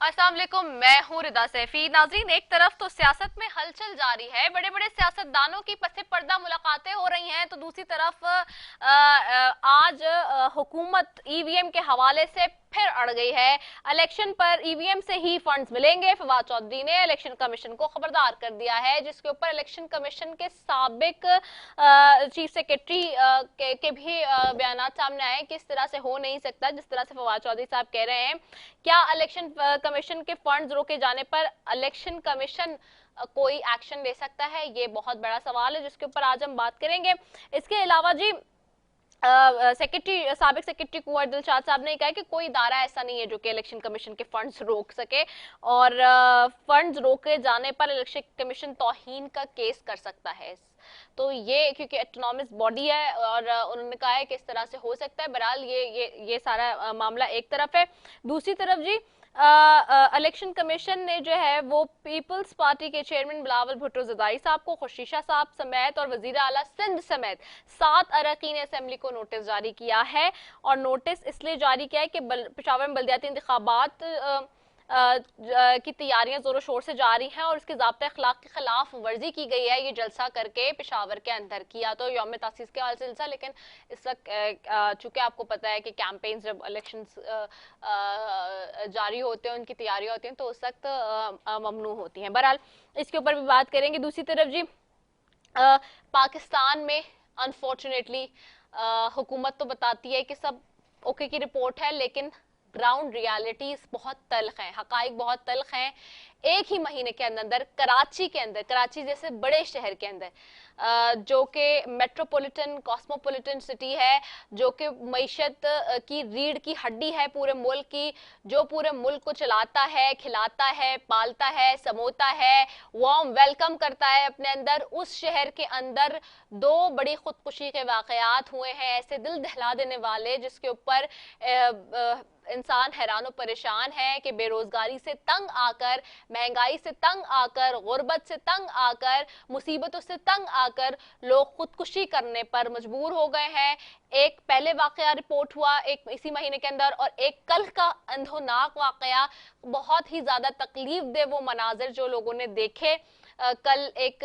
अस्सलाम वालेकुम, मैं हूँ रिदा सैफी। नाज़रीन, एक तरफ तो सियासत में हलचल जारी है, बड़े बड़े सियासतदानों की पसे पर्दा मुलाकातें हो रही हैं, तो दूसरी तरफ आज हुकूमत ईवीएम के हवाले से फिर अड़ गई है। इलेक्शन पर ईवीएम से ही फंड्स मिलेंगे। फवाद चौधरी ने इलेक्शन कमीशन को खबरदार कर दिया है, जिसके ऊपर इलेक्शन कमीशन के साबिक चीफ सेक्रेटरी के भी बयान सामने आए कि इस तरह से हो नहीं सकता जिस तरह से फवाद चौधरी साहब कह रहे हैं। क्या इलेक्शन कमीशन के फंड्स रोके जाने पर इलेक्शन कमीशन कोई एक्शन ले सकता है? ये बहुत बड़ा सवाल है जिसके ऊपर आज हम बात करेंगे। इसके अलावा जी, सेक्रेटरी साबिक सेक्रेटरी कुंवर दिलशाद साहब ने कहा कि कोई इदारा ऐसा नहीं है जो कि इलेक्शन कमीशन के फंड्स रोक सके, और फंड्स रोके जाने पर इलेक्शन कमीशन तौहीन का केस कर सकता है। तो ये क्योंकि ऑटोनॉमस बॉडी है, और उन्होंने कहा है कि इस तरह से हो सकता है। बहरहाल ये सारा मामला एक तरफ है। दूसरी तरफ जी, इलेक्शन कमीशन ने जो है वो पीपल्स पार्टी के चेयरमैन बिलावल भुट्टो जरदारी साहब को, खुशीशा साहब समेत और वजीर आला सिंध समेत 7 अरकान असेंबली को नोटिस जारी किया है। और नोटिस इसलिए जारी किया है कि पेशावर में बल्दियाती इंतखाबात की तैयारियां जोरों शोर से जारी हैं, और इसके ज़ाब्ता अखलाक की खिलाफ वर्जी की गई है। ये जलसा करके पेशावर के अंदर किया तो यौम तासीस के हाल से जलसा, लेकिन इस वक्त चूंकि आपको पता है कि कैंपेन्स जब इलेक्शन जारी होते हैं, उनकी तैयारियां होती हैं, तो उस वक्त ममनू होती हैं। बहरहाल इसके ऊपर भी बात करेंगे। दूसरी तरफ जी, पाकिस्तान में अनफॉर्चुनेटली हुकूमत तो बताती है कि सब ओके की रिपोर्ट है, लेकिन ग्राउंड रियलिटीज बहुत तल्ख हैं, हकाइक बहुत तल्ख हैं। एक ही महीने के अंदर कराची के अंदर, कराची जैसे बड़े शहर के अंदर, जो कि मेट्रोपॉलिटन कॉस्मोपॉलिटन सिटी है, जो कि मईशत की रीढ़ की हड्डी है पूरे मुल्क की, जो पूरे मुल्क को चलाता है, खिलाता है, पालता है, समोता है, वार्म वेलकम करता है अपने अंदर, उस शहर के अंदर 2 बड़ी खुदकुशी के वाकयात हुए हैं, ऐसे दिल दहला देने वाले, जिसके ऊपर इंसान हैरान परेशान है कि बेरोजगारी से तंग आकर, महंगाई से तंग आकर, गुर्बत से तंग आकर, मुसीबतों से तंग आकर लोग खुदकुशी करने पर मजबूर हो गए हैं। एक पहले वाकया रिपोर्ट हुआ एक इसी महीने के अंदर, और एक कल का अंधोनाक वाकया, बहुत ही ज्यादा तकलीफ दे वो मनाजिर जो लोगों ने देखे। कल एक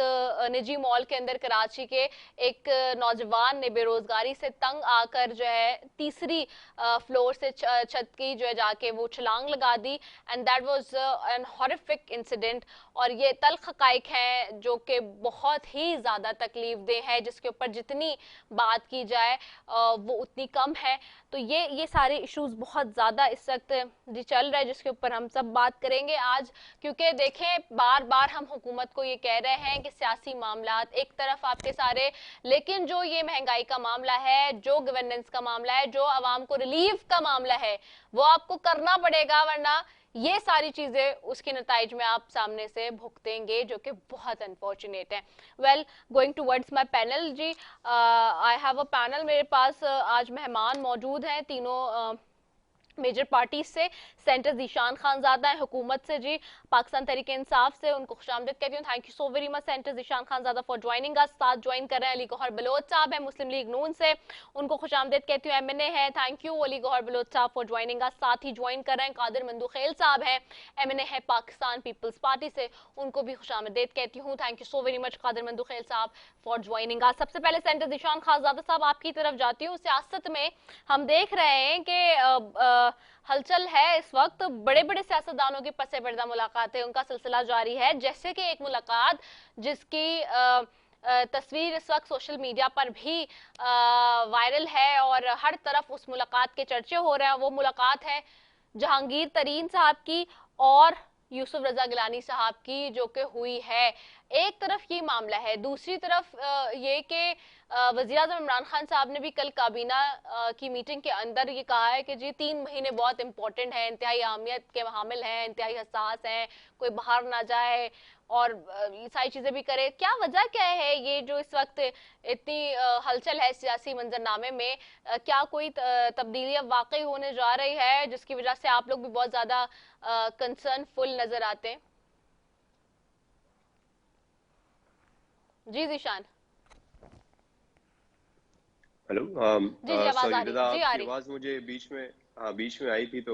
निजी मॉल के अंदर कराची के एक नौजवान ने बेरोजगारी से तंग आकर जो है तीसरी फ्लोर से छत की जो है जाके वो छलांग लगा दी, and that was an horrific incident. और ये तल्ख हकाइक हैं जो कि बहुत ही ज़्यादा तकलीफ दे है, जिसके ऊपर जितनी बात की जाए वो उतनी कम है। तो ये सारे इश्यूज बहुत ज़्यादा इस वक्त जी चल रहा है, जिसके ऊपर हम सब बात करेंगे आज। क्योंकि देखें, बार बार हम हुकूमत को ये कह रहे हैं कि सियासी मामलात एक तरफ आपके सारे, लेकिन जो ये महंगाई का मामला है, जो गवर्नेंस का मामला है, जो आवाम को रिलीफ का मामला है, वो आपको करना पड़ेगा, वरना ये सारी चीजें उसके नताइज में आप सामने से भुगतेंगे, जो कि बहुत अनफॉर्चुनेट है। Well, going towards my panel ji, I have a panel. मेरे पास आज मेहमान मौजूद हैं तीनों मेजर पार्टी से। सेंटर जीशान खानजादा है हुकूमत से जी, पाकिस्तान तहरीक इंसाफ से, उनको खुशामदीद कहती हूँ। Thank you so very much centre Zeeshan Khanzada for joining us. साथ ज्वाइन कर रहे हैं अली गौहर बलोच साहब है मुस्लिम लीग नून से, उनको खुशामदीद कहती हूँ। एमएनए है, thank you Ali Gohar Baloch sahab for joining us. साथ ही ज्वाइन कर रहे हैं कादिर मंदूखेल साहब है, एमएनए है पाकिस्तान पीपल्स पार्टी से, उनको भी खुशामदीद कहती हूँ। Thank you so very much Qadir Mandokhel sahab for joining अस। सबसे पहले सेंटर जीशान खानजादा साहब आपकी तरफ जाती हूँ। सियासत में हम देख रहे हैं कि हलचल है इस वक्त, बड़े बड़े सियासतदानों की पसे पर्दा मुलाकातें, उनका सिलसिला जारी है। जैसे कि एक मुलाकात जिसकी तस्वीर इस वक्त सोशल मीडिया पर भी वायरल है और हर तरफ उस मुलाकात के चर्चे हो रहे हैं, वो मुलाकात है जहांगीर तरीन साहब की और यूसुफ रजा गिलानी साहब की, जो कि हुई है। एक तरफ ये मामला है, दूसरी तरफ ये कि वज़ीर आज़म इमरान खान साहब ने भी कल काबीना की मीटिंग के अंदर ये कहा है कि जी 3 महीने बहुत इंपॉर्टेंट है, इंतहाई अहमियत के हामिल हैं, इंतहाई हसास हैं, कोई बाहर ना जाए और ये सारी चीजें भी करे। क्या वजह क्या है ये जो इस वक्त इतनी हलचल है सियासी मंजरनामे में? क्या कोई तब्दीली अब वाकई होने जा रही है जिसकी वजह से आप लोग भी बहुत ज्यादा कंसर्न फुल नजर आते हैं? जी जीशान। हेलो। जी जी, आवाज आ सॉरी रही, रिदा, जी आ आपकी रही। आवाज़ मुझे बीच में हाँ, बीच में आई थी तो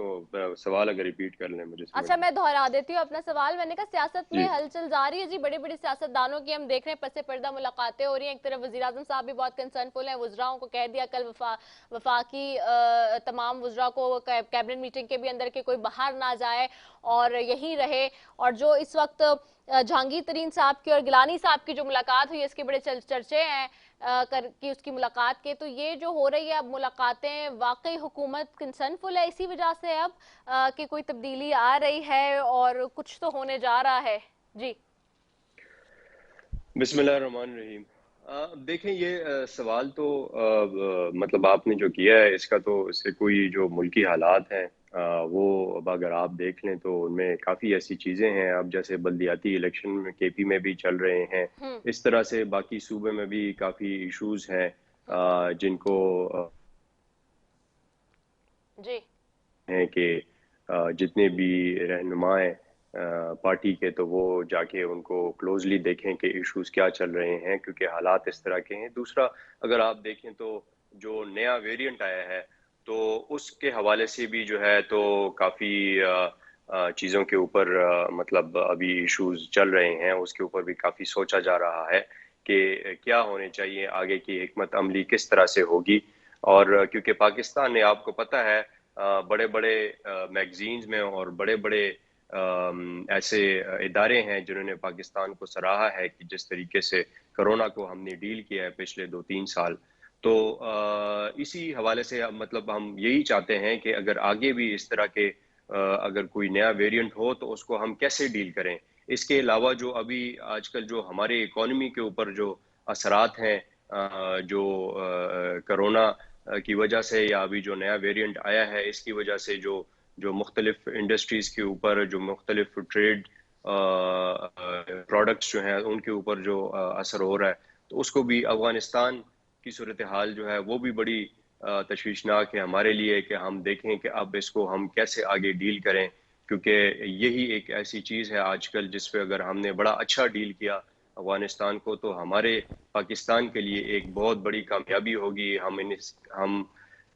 सवाल अगर रिपीट कर लें मुझे समझ अच्छा, नहीं। मैं दोहरा देती हूँ अपना सवाल। मैंने कहा सियासत में जी। हलचल जारी है जी, बड़े बड़े सियासतदानों की हम देख रहे हैं पसे पर्दा मुलाकातें हो रही हैं। एक तरफ वजीर आजम साहब भी बहुत कंसर्नफुल हैं, वुजराओं को कह दिया कल वफाकी तमाम वुजरा को कैबिनेट मीटिंग के भी अंदर के कोई बाहर ना जाए और यहीं रहे। और जो इस वक्त जहांगीर तरीन साहब की और गिलानी साहब की जो मुलाकात हुई, इसके बड़े चर्चे हैं की उसकी मुलाकात के। तो ये जो हो रही है अब मुलाकातें, वाकई हुकूमत कंसर्नफुल है इसी वजह से अब कि कोई तब्दीली आ रही है और कुछ तो होने जा रहा है। जी। बिस्मिल्लाहिर्रहमानिर्रहीम। देखें ये सवाल तो मतलब आपने जो किया है इसका तो इससे कोई जो मुल्की हालात हैं वो अब अगर आप देख लें तो उनमें काफ़ी ऐसी चीज़ें हैं। अब जैसे बल्दियाती इलेक्शन में केपी में भी चल रहे हैं, हम्म। इस तरह से बाकी सूबे में भी काफ़ी इश्यूज हैं हम्म। जिनको जी। हैं कि जितने भी रहनुमाएं पार्टी के तो वो जाके उनको क्लोजली देखें कि इश्यूज क्या चल रहे हैं, क्योंकि हालात इस तरह के हैं। दूसरा, अगर आप देखें तो जो नया वेरिएंट आया है तो उसके हवाले से भी जो है तो काफ़ी चीज़ों के ऊपर मतलब अभी इश्यूज चल रहे हैं, उसके ऊपर भी काफ़ी सोचा जा रहा है कि क्या होने चाहिए, आगे की हिकमत अमली किस तरह से होगी। और क्योंकि पाकिस्तान ने, आपको पता है, बड़े बड़े मैगजीन्स में और बड़े बड़े ऐसे इदारे हैं जिन्होंने पाकिस्तान को सराहा है कि जिस तरीके से कोरोना को हमने डील किया है पिछले 2-3 साल। तो इसी हवाले से मतलब हम यही चाहते हैं कि अगर आगे भी इस तरह के अगर कोई नया वेरिएंट हो तो उसको हम कैसे डील करें। इसके अलावा जो अभी आजकल जो हमारे इकोनॉमी के ऊपर जो असरात हैं जो कोरोना की वजह से या अभी जो नया वेरिएंट आया है इसकी वजह से जो जो मुख्तलिफ इंडस्ट्रीज के ऊपर, जो मुख्तलिफ ट्रेड प्रोडक्ट्स जो हैं उनके ऊपर जो असर हो रहा है, तो उसको भी अफगानिस्तान की सूरत हाल जो है वो भी बड़ी तशवीशनाक है हमारे लिए कि हम देखें कि अब इसको हम कैसे आगे डील करें। क्योंकि यही एक ऐसी चीज़ है आजकल जिस पे अगर हमने बड़ा अच्छा डील किया अफगानिस्तान को तो हमारे पाकिस्तान के लिए एक बहुत बड़ी कामयाबी होगी। हम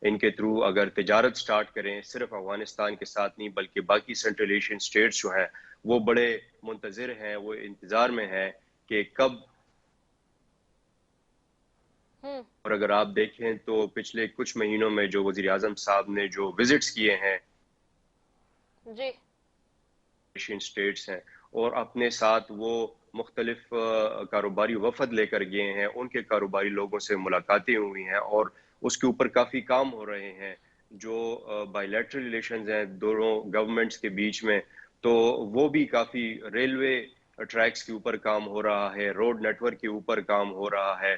इनके थ्रू अगर तिजारत स्टार्ट करें सिर्फ अफगानिस्तान के साथ नहीं बल्कि बाकी सेंट्रल एशियन स्टेट्स जो हैं वो बड़े मुंतज़िर हैं, वो इंतज़ार में हैं कि कब। हम्म। और अगर आप देखें तो पिछले कुछ महीनों में जो वज़ीर आज़म साहब ने जो विजिट्स किए हैं जी। एशियन स्टेट्स हैं और अपने साथ वो मुख्तलिफ कारोबारी वफद लेकर गए हैं, उनके कारोबारी लोगों से मुलाकातें हुई हैं और उसके ऊपर काफ़ी काम हो रहे हैं। जो बायलैटरल रिलेशंस हैं दोनों गवर्नमेंट्स के बीच में, तो वो भी काफ़ी रेलवे ट्रैक्स के ऊपर काम हो रहा है, रोड नेटवर्क के ऊपर काम हो रहा है।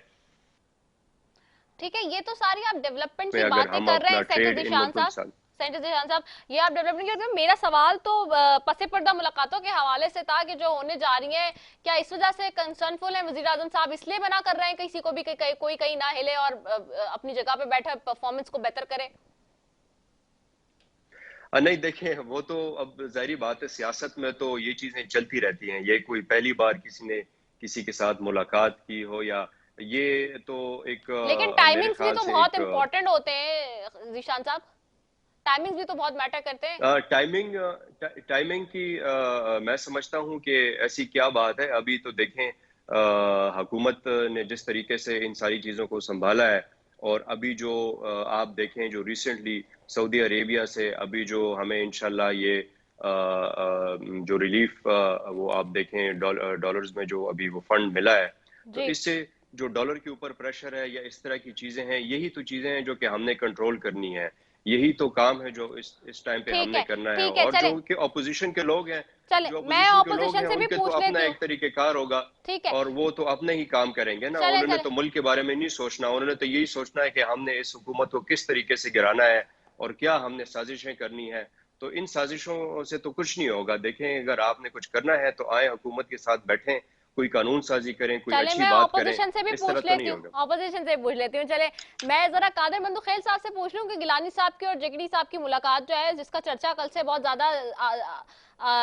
ठीक है, ये तो सारी आप डेवलपमेंट में की अगर बातें हम कर रहे अपना हैं सेंटर ट्रेड इन जिशान मुल्कुल साहब। साल। सेंटर जिशान साहब, ये आप डेवलपमेंट करते हैं। मेरा सवाल तो पसे पर्दा मुलाकातों के हवाले से था कि जो होने जा रही है, क्या इस वजह से कंसर्नफुल है वजीर आजम साहब, इसलिए मना कर रहे हैं किसी को भी कि कोई कहीं ना हिले और अपनी जगह पे बैठे परफॉर्मेंस को बेहतर करे? नहीं देखें, वो तो अब जाहिर बात है सियासत में तो ये चीजें चलती रहती हैं। ये कोई पहली बार किसी ने किसी के साथ मुलाकात की हो या ये तो एक लेकिन मेरे टाइमिंग्स भी ख्याल तो से बहुत एक इंपॉर्टेंट होते हैं जिशान साहब, टाइमिंग्स भी तो बहुत मैटर करते हैं। टाइमिंग टाइमिंग की मैं समझता हूँ कि ऐसी क्या बात है। अभी तो देखें हुकूमत ने जिस तरीके से इन सारी चीज़ों को संभाला है और अभी जो आप देखें जो रिसेंटली सऊदी अरेबिया से अभी जो हमें इंशाल्लाह ये जो रिलीफ वो आप देखें डॉलर्स में जो अभी वो फंड मिला है, तो जी। इससे जो डॉलर के ऊपर प्रेशर है या इस तरह की चीज़ें हैं, यही तो चीज़ें हैं जो कि हमने कंट्रोल करनी है। यही तो काम है जो इस टाइम पे हमने करना है। ठीक है, और चले जो कि ऑपोजिशन के लोग हैं, चले जो मैं ऑपोजिशन के लोग ऑपोजिशन हैं से भी उनके तो पूछ अपना लेती हूँ। एक तरीकेकार होगा ठीक है। और वो तो अपने ही काम करेंगे ना। चले उन्होंने चले तो मुल्क के बारे में नहीं सोचना, उन्होंने तो यही सोचना है कि हमने इस हुकूमत को किस तरीके से गिराना है और क्या हमने साजिशें करनी है। तो इन साजिशों से तो कुछ नहीं होगा। देखें, अगर आपने कुछ करना है तो आए हुकूमत के साथ बैठें, कोई कानून साजी करें, कोई चले अच्छी मैं बात करें। ऑपोजिशन से भी इस तरह पूछ तो नहीं लेती हूँ, होगा। ऑपोजिशन से पूछ लेती हूँ। चले मैं जरा कादर मंदुखेल साहब से पूछ लूँ कि गिलानी साहब की और जगड़ी साहब की मुलाकात जो है जिसका चर्चा कल से बहुत ज्यादा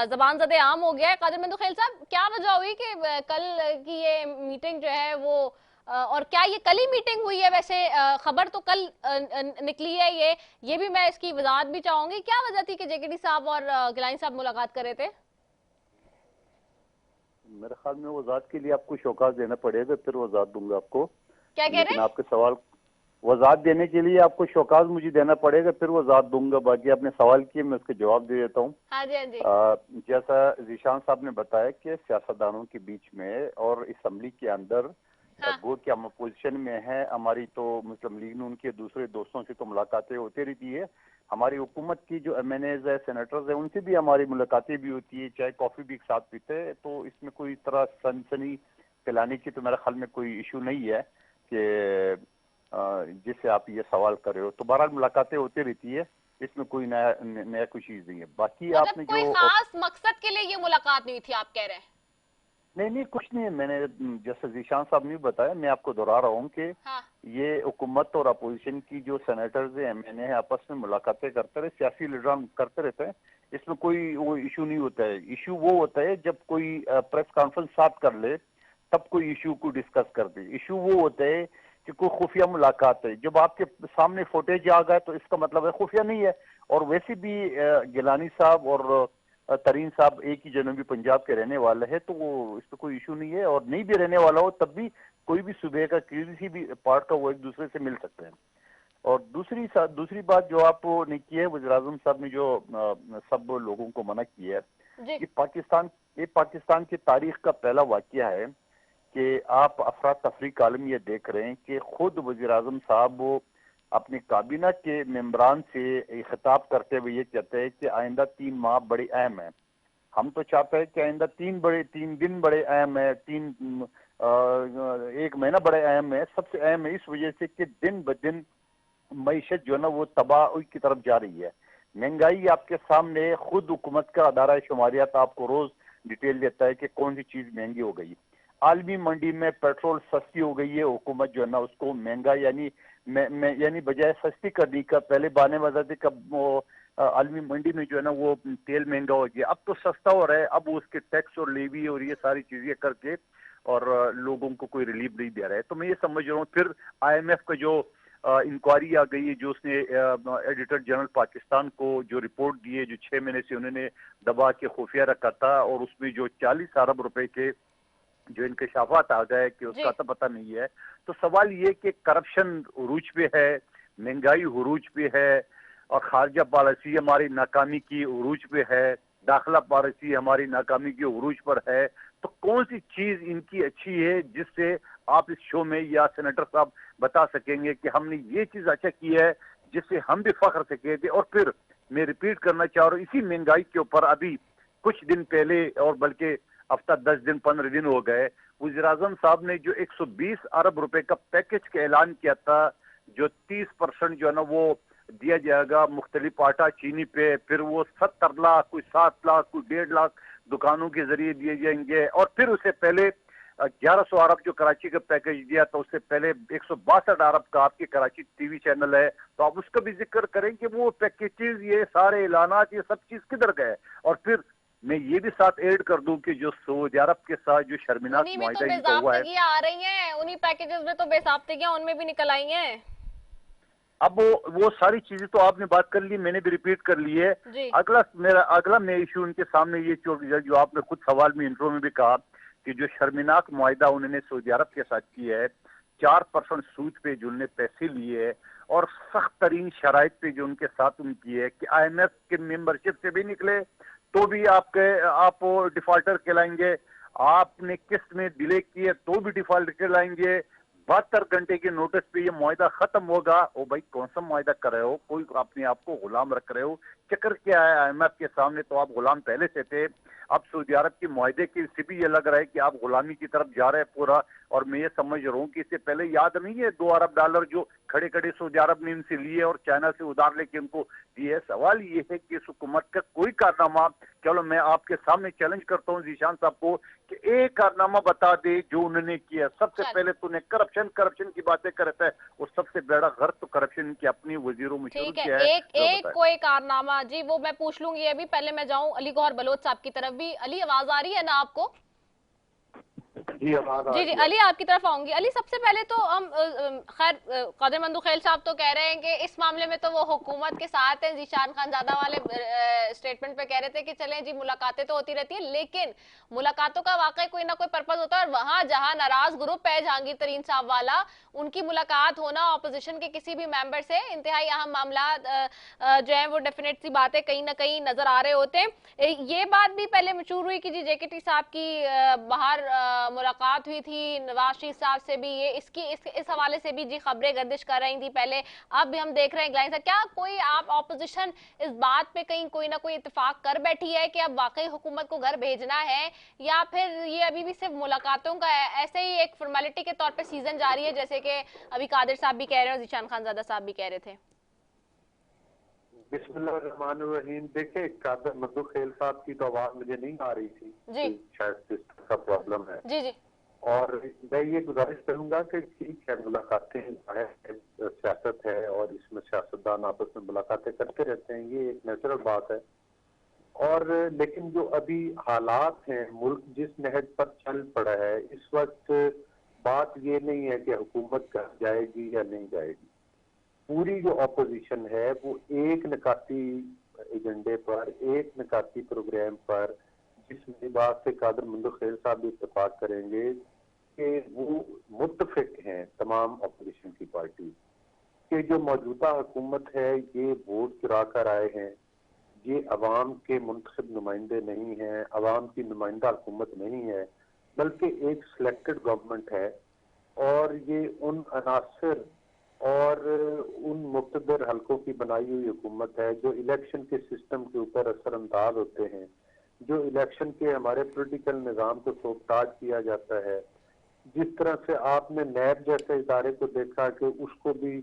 जबान ज़दे आम हो गया है। कादर मंदुखेल साहब, क्या वजह हुई कि कल की ये मीटिंग जो है वो और क्या ये कल ही मीटिंग हुई है? वैसे खबर तो कल निकली है ये भी मैं इसकी वजाहत भी चाहूंगी। क्या वजह थी कि जेकेडी साहब और गिलानी साहब मुलाकात कर रहे थे? मेरे ख्याल में वजाहत के लिए आपको शौकात देना पड़ेगा, फिर वजाहत दूंगा आपको। क्या कह रहे लेकिन हैं? आपके सवाल वजाहत देने के लिए आपको शौकात मुझे देना पड़ेगा, फिर वजाहत दूंगा। बाकी आपने सवाल किए, मैं उसके जवाब दे देता हूँ। हाँ जी, हाँ जी। जैसा जीशान साहब ने बताया कि सियासतदानों के बीच में और असम्बली के अंदर हाँ गो कि हम अपोजिशन में है, हमारी तो मुस्लिम लीग ने उनके दूसरे दोस्तों से तो मुलाकातें होती रहती है। हमारी हुकूमत की जो MNAs है, सेनेटर्स है, उनसे भी हमारी मुलाकातें भी होती है, चाय कॉफी भी एक साथ पीते हैं। तो इसमें कोई तरह सनसनी फैलाने की तो मेरे ख्याल में कोई इशू नहीं है कि जिससे आप ये सवाल कर रहे हो। तो बहरहाल मुलाकातें होती रहती है, इसमें कोई नया नया कोई चीज नहीं है। बाकी मतलब आपने कोई जो खास मकसद के लिए ये मुलाकात नहीं थी, आप कह रहे हैं? नहीं नहीं, कुछ नहीं है। मैंने जैसे जीशान साहब ने बताया, मैं आपको दोहरा रहा हूँ कि हाँ ये हुकूमत और अपोजिशन की जो सेनेटर्स है, MNA है, आपस में मुलाकातें करते रहे, सियासी लीडर करते रहते हैं। इसमें कोई वो इशू नहीं होता है। इशू वो होता है जब कोई प्रेस कॉन्फ्रेंस साथ कर ले, तब कोई इशू को डिस्कस कर दे। इशू वो होता है कि कोई खुफिया मुलाकात है, जब आपके सामने फुटेज आ गए तो इसका मतलब है खुफिया नहीं है। और वैसे भी गिलानी साहब और तरीन साहब एक ही जनूबी पंजाब के रहने वाले हैं, तो वो इस पर कोई इशू नहीं है। और नहीं भी रहने वाला हो तब भी कोई भी सूबे का किसी भी पार्ट का वो एक दूसरे से मिल सकते हैं। और दूसरी बात जो आपने की है, वज़ीर आज़म साहब ने जो सब लोगों को मना किया है, जी। ये पाकिस्तान की तारीख का पहला वाकया है कि आप अफरा तफरी कालम ये देख रहे हैं कि खुद वज़ीर आज़म साहब वो अपने काबीना के मेंबरान से खिताब करते हुए ये कहते हैं कि आइंदा 3 माह बड़े अहम है। हम तो चाहते हैं कि आइंदा 3 दिन बड़े अहम है, 1 महीना बड़े अहम है। सबसे अहम है इस वजह से कि दिन ब दिन मईशत जो है ना वो तबाही की तरफ जा रही है। महंगाई आपके सामने, खुद हुकूमत का अदारा शुमारियात आपको रोज डिटेल देता है कि कौन सी चीज महंगी हो गई। आलमी मंडी में पेट्रोल सस्ती हो गई है, हुकूमत जो है ना उसको महंगा यानी बजाय सस्ती करने का, पहले बहाने बताते कब वो आलमी मंडी में जो है ना वो तेल महंगा हो गया, अब तो सस्ता हो रहा है। अब उसके टैक्स और लेवी और ये सारी चीजें करके और लोगों को कोई रिलीफ नहीं दे रहा है। तो मैं ये समझ रहा हूँ फिर IMF का जो इंक्वायरी आ गई है, जो उसने एडिटर जनरल पाकिस्तान को जो रिपोर्ट दी है, जो 6 महीने से उन्होंने दबा के खुफिया रखा था, और उसमें जो 40 अरब रुपए के जो इंकशाफात आ गए कि उसका तो पता नहीं है। तो सवाल ये कि करप्शन उरूज पे है, महंगाई उरूज पे है, और खारजा पॉलिसी हमारी नाकामी की उरूज पे है, दाखिला पॉलिसी हमारी नाकामी की उरूज पर है। तो कौन सी चीज इनकी अच्छी है जिससे आप इस शो में या सेनेटर साहब बता सकेंगे कि हमने ये चीज अच्छा की है जिससे हम भी फख्र से कहते। और फिर मैं रिपीट करना चाह रहा हूँ, इसी महंगाई के ऊपर अभी कुछ दिन पहले, और बल्कि हफ्ता 10 दिन 15 दिन हो गए, वज़ीर आज़म साहब ने जो 120 अरब रुपए का पैकेज का ऐलान किया था, जो 30% जो है ना वो दिया जाएगा मुख्तलिफ आटा चीनी पे, फिर वो 70 लाख, कोई 7 लाख, कोई 1.5 लाख दुकानों के जरिए दिए जाएंगे। और फिर उससे पहले 1100 अरब जो कराची का पैकेज दिया, तो उससे पहले 162 अरब का आपके कराची टीवी चैनल है, तो आप उसका भी जिक्र करें कि वो पैकेजेस, ये सारे ऐलानात, ये सब चीज किधर गए। और फिर मैं ये भी साथ ऐड कर दूं कि जो सऊदी अरब के साथ जो शर्मिनाक उन्हीं में तो मुआहिदा इनका हुआ है, बेजाब्तगियां आ रही हैं, उन्हीं पैकेजेस में तो बेजाब्तगियां उनमें भी निकल आई हैं। अब वो सारी चीजें तो आपने बात कर ली, मैंने भी रिपीट कर ली है। जी। अगला मैं इशू उनके सामने ये जो आपने खुद सवाल में इंट्रो में भी कहा कि जो शर्मिनाक मुआहिदा उन्होंने सऊदी अरब के साथ किया है, 4% सूद पे जो उन्होंने पैसे लिए है, और सख्त तरीन शराइत पे जो उनके साथ उनकी है कि IMF के मेंबरशिप से भी निकले तो भी आप डिफॉल्टर कहलाएंगे, आपने किस्त में डिले किए तो भी डिफॉल्ट कहलाएंगे, 72 घंटे के नोटिस पे ये मुआहिदा खत्म होगा। ओ भाई, कौन सा मुआहिदा कर रहे हो? कोई अपने आप को गुलाम रख रहे हो? चक्कर क्या है? IMF के सामने तो आप गुलाम पहले से थे। अब सऊदी अरब के मुआहिदे की से भी ये लग रहा है कि आप गुलामी की तरफ जा रहे हैं पूरा। और मैं ये समझ रहा हूँ कि इससे पहले याद नहीं है $2 अरब जो खड़े खड़े सऊदी अरब ने इनसे लिए और चाइना से उधार लेके उनको दिए। सवाल ये है कि इस हुकूमत का कोई कारनामा, चलो मैं आपके सामने चैलेंज करता हूँ जीशान साहब को कि एक कारनामा बता दे जो उन्होंने किया। सबसे पहले तूने करप्शन की बातें करता है, और सबसे बड़ा गर्व तो करप्शन की अपनी वजीरों में शुरू ठीक है, किया है। एक कोई कारनामा जी वो मैं पूछ लूंगी। अभी पहले मैं जाऊं अली गौहर बलोच साहब की तरफ भी। अली, आवाज आ रही है ना आपको? जी आवाज आ जी रही जी, है। अली आपकी तरफ आऊंगी। अली, सबसे पहले तो हम खैर कादिर मंदुखेल साहब तो कह रहे हैं कि इस मामले में तो वो हुकूमत के साथ हैं। जीशान खानजादा वाले स्टेटमेंट पे कह रहे थे कि चलें जी, मुलाकातें तो होती रहती है, लेकिन मुलाकातों का वाकई कोई ना कोई पर्पज होता है। और वहां जहां नाराज ग्रुप है जहांगीर तरीन साहब वाला, उनकी मुलाकात होना ऑपोजिशन के किसी भी मेंबर से इंतहाई अहम मामला जो है वो डेफिनेट सी बात है, कहीं ना कहीं नजर आ रहे होते हैं। ये बात भी पहले मशहूर हुई कि जी जेकेटी साहब की बाहर मुलाकात हुई थी नवाज शरीफ साहब से भी, ये इस हवाले से भी जी खबरें गर्दिश कर रही थी पहले। अब भी हम देख रहे हैं ग्लाइन साहब, क्या कोई आप ऑपोजिशन इस बात पे कहीं कोई ना कोई इत्तेफाक कर बैठी है कि अब वाकई हुकूमत को घर भेजना है, या फिर ये अभी भी सिर्फ मुलाकातों का ऐसे ही एक फॉर्मेलिटी के तौर पे सीजन जारी है, जैसे कि अभी कादिर साहब भी कह रहे हैं और जीशान खानजादा साहब भी कह रहे थे? बिस्मिल्लाहिर्रहमानिर्रहीम। देखे, कादर मंदुखेल साहब की तो आवाज मुझे नहीं आ रही थी जी कि शायद सिस्टम का प्रॉब्लम है। जी जी और मैं ये गुजारिश करूंगा कि ठीक है, मुलाकातें है, सियासत है और इसमें सियासतदान आपस में मुलाकातें करते रहते हैं, ये एक नेचुरल बात है। और लेकिन जो अभी हालात हैं, मुल्क जिस नहज पर चल पड़ा है इस वक्त, बात ये नहीं है कि हुकूमत घर जाएगी या नहीं जाएगी। पूरी जो ऑपोजिशन है वो एक निकाती एजेंडे पर, एक निकाती प्रोग्राम पर, जिस बात से कादर मंदुखेल साहब भी इत्तेफाक करेंगे कि वो मुत्तफिक हैं तमाम अपोजिशन की पार्टी कि जो मौजूदा हुकूमत है ये वोट चुरा कर आए हैं, ये अवाम के मुंतखब नुमाइंदे नहीं हैं, अवाम की नुमाइंदा हुकूमत नहीं है, बल्कि एक सिलेक्टेड गवर्नमेंट है। और ये उन अनासर और उन मुख्तदर हलकों की बनाई हुई हुकूमत है जो इलेक्शन के सिस्टम के ऊपर असरअंदाज होते हैं, जो इलेक्शन के हमारे पॉलिटिकल निज़ाम को सोबताज किया जाता है। जिस तरह से आपने नैब जैसे इदारे को देखा कि उसको भी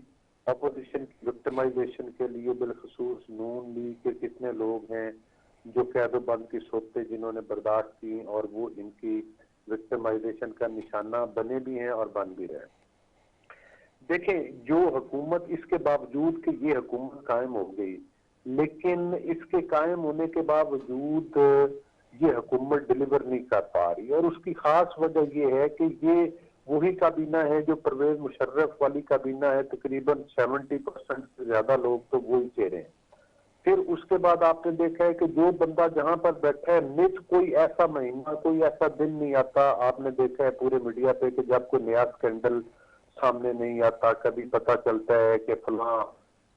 अपोजिशन की विक्टिमाइजेशन के लिए, बिलखसूस नून लीग के कितने लोग हैं जो कैदोबंद की सोबतें जिन्होंने बर्दाश्त की और वो इनकी विक्टिमाइजेशन का निशाना बने भी हैं और बन भी रहे हैं। देखें, जो हुकूमत, इसके बावजूद कि ये हुकूमत कायम हो गई, लेकिन इसके कायम होने के बावजूद ये हुकूमत डिलीवर नहीं कर पा रही, और उसकी खास वजह ये है कि ये वही काबीना है जो परवेज मुशर्रफ वाली काबीना है। तकरीबन 70% से ज्यादा लोग तो वही चेहरे हैं। फिर उसके बाद आपने देखा है कि जो बंदा जहां पर बैठा है, नित कोई ऐसा महीना, कोई ऐसा दिन नहीं आता, आपने देखा है पूरे मीडिया पे, कि जब कोई नया स्कैंडल सामने नहीं आता। कभी पता चलता है कि फलां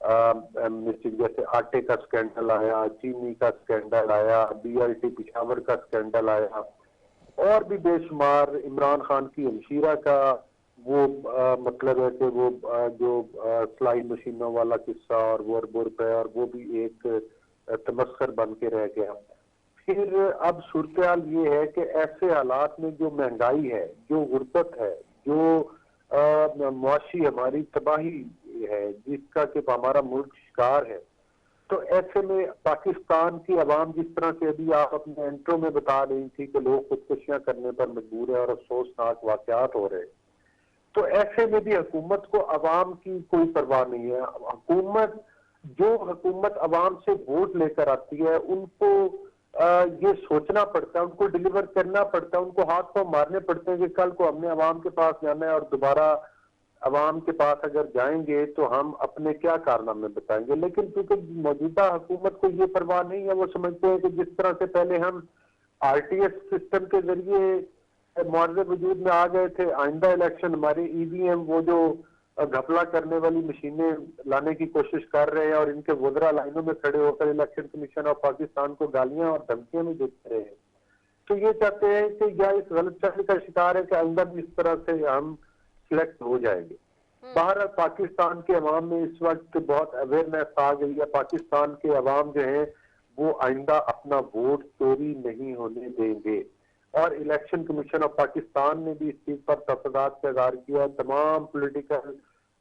जैसे आटे का स्कैंडल आया, चीनी का स्कैंडल आया, बीआईटी पिशावर का स्कैंडल आया, और भी बेशुमार, इमरान खान की हमशीरा का वो मतलब है कि वो जो सिलाई मशीनों वाला किस्सा, और वो अरबों रुपए, और वो भी एक तमस्खर बन के रह गया। फिर अब सूरत हाल ये है कि ऐसे हालात में जो महंगाई है, जो गुर्बत है, जो मुआशी हमारी तबाही है, जिसका कि हमारा मुल्क शिकार है, तो ऐसे में पाकिस्तान की आवाम, जिस तरह से अभी आप अपने इंट्रो में बता रही थी कि लोग खुदकुशियां करने पर मजबूर है और अफसोसनाक वाकयात हो रहे, तो ऐसे में भी हुकूमत को आवाम की कोई परवाह नहीं है। जो हुकूमत आवाम से वोट लेकर आती है उनको ये सोचना पड़ता है, उनको डिलीवर करना पड़ता है, उनको हाथ पांव मारने पड़ते हैं कि कल को हमने आवाम के पास जाना है और दोबारा अवाम के पास अगर जाएंगे तो हम अपने क्या कारनामे बताएंगे। लेकिन क्योंकि मौजूदा हुकूमत को ये परवाह नहीं है, वो समझते हैं कि जिस तरह से पहले हम आरटीएस सिस्टम के जरिए मुआवजे वजूद में आ गए थे, आइंदा इलेक्शन हमारे ईवीएम वो जो घपला करने वाली मशीनें लाने की कोशिश कर रहे हैं और इनके वज़रा लाइनों में खड़े होकर इलेक्शन कमीशन ऑफ पाकिस्तान को गालियां और धमकियां भी देते रहे हैं। तो ये चाहते हैं कि या इस गलतफहमी का शिकार है कि आइंदा भी इस तरह से हम सिलेक्ट हो जाएंगे। बहरहाल पाकिस्तान के अवाम में इस वक्त बहुत अवेयरनेस आ गई है। पाकिस्तान के अवाम जो है वो आइंदा अपना वोट चोरी नहीं होने देंगे, और इलेक्शन कमीशन ऑफ पाकिस्तान ने भी इस चीज पर तफदात का इज़हार किया। तमाम पॉलिटिकल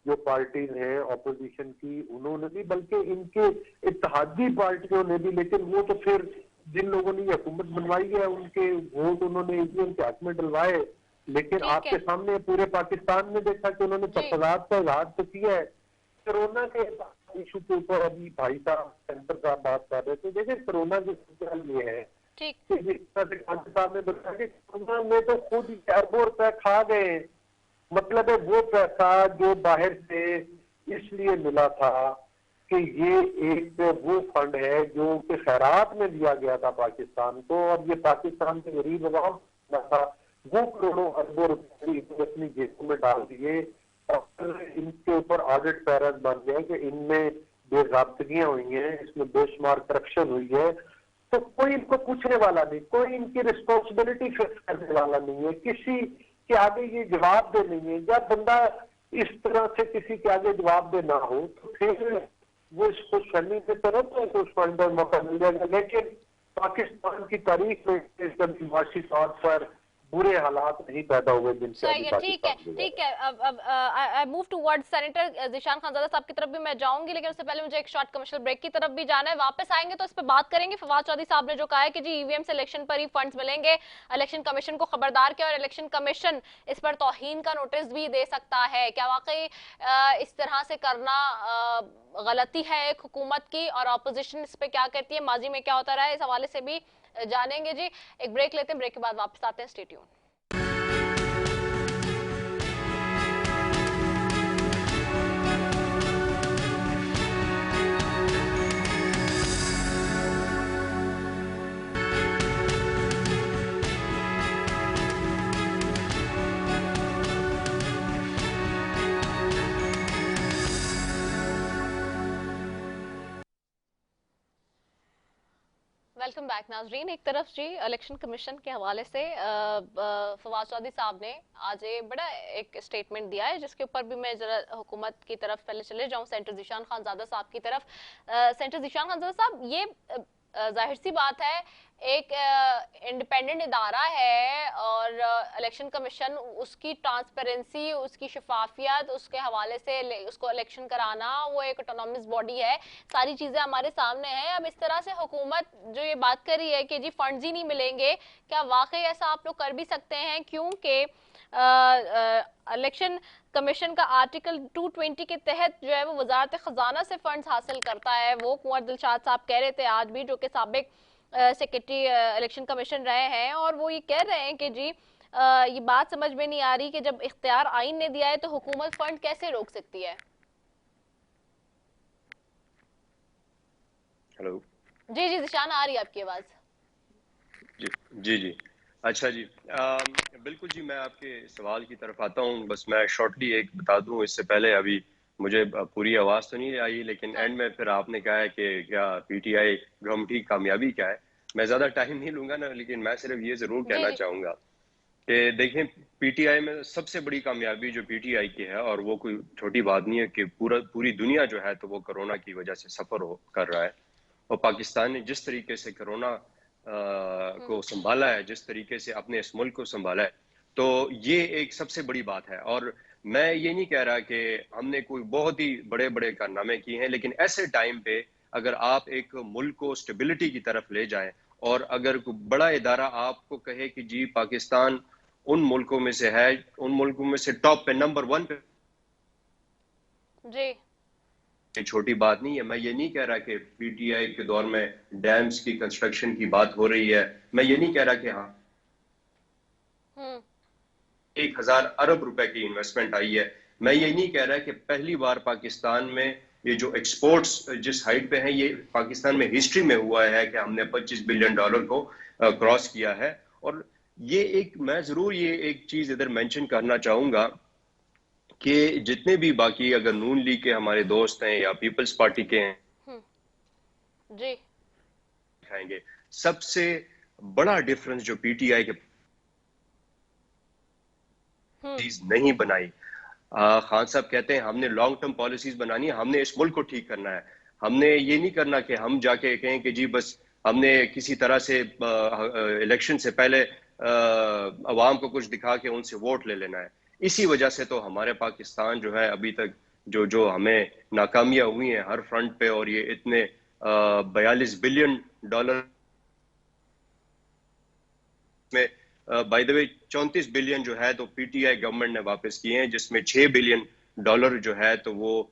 जो पार्टीज हैं अपोजिशन की, उन्होंने भी, बल्कि इनके इत्तेहादी पार्टियों ने भी, लेकिन वो तो फिर जिन लोगों ने हुकूमत बनवाई है उनके वोट उन्होंने ईवीएम के हक में डलवाए, लेकिन आपके सामने पूरे पाकिस्तान में देखा कि उन्होंने तफदात का इज़हार तो किया है। कोरोना के इशू के ऊपर अभी भाई साहब सेंटर साहब बात कर रहे थे। देखिए, कोरोना की ये है ठीक। साहब ने बताया कि कोरोना में तो खुद अरबों रुपए खा गए, मतलब है वो पैसा जो बाहर से इसलिए मिला था कि ये एक वो फंड है जो कि खैरात में दिया गया था पाकिस्तान को, और ये पाकिस्तान के गरीब अवाम था, वो करोड़ों अरबों रुपए अपनी जेबों में डाल दिए और इनके ऊपर ऑडिट पैरस बन गए कि इनमें बेज़ाब्तगियां हुई हैं, इसमें बेशुमार करप्शन हुई है। तो कोई इनको पूछने वाला नहीं, कोई इनकी रिस्पॉन्सिबिलिटी फिक्स करने वाला नहीं है, किसी के आगे ये जवाब दे नहीं है। जब बंदा इस तरह से किसी के आगे जवाब दे ना हो तो फिर वो इसको शनि की तरफ तो उसको अंदर मौका मिल जाएगा। लेकिन पाकिस्तान की तारीख में कभी माशी तौर पर बुरे हालात नहीं पैदा हुए जिनसे सही है, ठीक है, ठीक है। अब I move towards senator Zeeshan Khanzada साहब की तरफ भी मैं जाऊंगी, लेकिन उससे पहले मुझे एक शॉर्ट कमर्शियल ब्रेक की तरफ भी जाना है। वापस आएंगे तो इस पर बात करेंगे। फवाद चौधरी साहब ने जो कहा है कि जी ईवीएम से इलेक्शन पर ही फंड्स मिलेंगे, इलेक्शन कमीशन को खबरदार किया और इलेक्शन कमीशन इस पर तौहीन का नोटिस भी दे सकता है। क्या वाकई इस तरह से करना गलती है एक हुकूमत की, और अपोजिशन इस पर क्या कहती है, माजी में क्या होता रहा है, इस हवाले से भी जानेंगे। जी एक ब्रेक लेते हैं, ब्रेक के बाद वापस आते हैं। Stay tune. वेलकम बैक नाजरीन। एक तरफ जी इलेक्शन कमीशन के हवाले से फवाद चौधरी साहब ने आज बड़ा एक स्टेटमेंट दिया है, जिसके ऊपर भी मैं जरा हुकूमत की तरफ पहले चले जाऊं, सेंटर ज़ीशान खानज़ादा साहब की तरफ। सेंटर ज़ीशान खानज़ादा साहब, ये जाहिर सी बात है एक इंडिपेंडेंट इदारा है और इलेक्शन कमीशन, उसकी ट्रांसपेरेंसी, उसकी शफाफियत, उसके हवाले से उसको इलेक्शन कराना, वो एक ऑटोनॉमस बॉडी है, सारी चीज़ें हमारे सामने हैं। अब इस तरह से हुकूमत जो ये बात कर रही है कि जी फंड्स ही नहीं मिलेंगे, क्या वाकई ऐसा आप लोग कर भी सकते हैं? क्योंकि इलेक्शन कमीशन का आर्टिकल 220 के तहत जो है वो वजारत खजाना से फंड्स हासिल करता है। वो कुंवर दिलशाद साहब कह रहे थे आज भी, जो कि साबिक सेक्रेटरी इलेक्शन कमीशन रहे हैं, और वो ये कह रहे हैं कि जी ये बात समझ में नहीं आ रही कि जब इख्तियार आइन ने दिया है तो हुकूमत फंड कैसे रोक सकती है। हेलो जी जी ज़ीशान, आ रही है आपकी आवाज। जी जी अच्छा जी, बिल्कुल जी, मैं आपके सवाल की तरफ आता हूँ। बस मैं शॉर्टली एक बता दूँ इससे पहले, अभी मुझे पूरी आवाज़ तो नहीं आई, लेकिन एंड में फिर आपने कहा है कि क्या पीटीआई गवर्नमेंट की कामयाबी क्या है। मैं ज़्यादा टाइम नहीं लूँगा ना, लेकिन मैं सिर्फ ये ज़रूर कहना चाहूँगा कि देखें, पीटीआई में सबसे बड़ी कामयाबी जो पीटीआई की है, और वो कोई छोटी बात नहीं है, कि पूरी दुनिया जो है तो वो कोरोना की वजह से सफ़र कर रहा है। और पाकिस्तान ने जिस तरीके से कोरोना को संभाला है, जिस तरीके से अपने इस मुल्क को संभाला है, तो ये एक सबसे बड़ी बात है। और मैं ये नहीं कह रहा कि हमने कोई बहुत ही बड़े बड़े कारनामे किए हैं, लेकिन ऐसे टाइम पे अगर आप एक मुल्क को स्टेबिलिटी की तरफ ले जाएं, और अगर कोई बड़ा इदारा आपको कहे कि जी पाकिस्तान उन मुल्कों में से है, उन मुल्कों में से टॉप पे नंबर 1 पे जी, छोटी बात नहीं है। मैं ये नहीं कह रहा कि पीटीआई के दौर में डैम्स की कंस्ट्रक्शन की बात हो रही है। मैं ये नहीं कह रहा कि हाँ 1000 अरब रुपए की इन्वेस्टमेंट आई है। मैं ये नहीं कह रहा कि पहली बार पाकिस्तान में ये जो एक्सपोर्ट्स जिस हाइट पे हैं, ये पाकिस्तान में हिस्ट्री में हुआ है कि हमने $25 बिलियन को क्रॉस किया है। और ये एक, मैं जरूर ये एक चीज इधर मेंशन करना चाहूंगा कि जितने भी बाकी अगर नून लीग के हमारे दोस्त हैं या पीपल्स पार्टी के हैं जी, दिखाएंगे, सबसे बड़ा डिफरेंस जो पीटीआई के चीज नहीं बनाई। खान साहब कहते हैं हमने लॉन्ग टर्म पॉलिसीज बनानी है, हमने इस मुल्क को ठीक करना है। हमने ये नहीं करना कि हम जाके कहें कि जी बस हमने किसी तरह से इलेक्शन से पहले अवाम को कुछ दिखा के उनसे वोट ले लेना है। इसी वजह से तो हमारे पाकिस्तान जो है अभी तक जो हमें नाकामियां हुई हैं हर फ्रंट पे, और ये इतने $42 बिलियन में बाय द वे 34 बिलियन जो है तो पीटीआई गवर्नमेंट ने वापस किए हैं, जिसमें $6 बिलियन जो है तो वो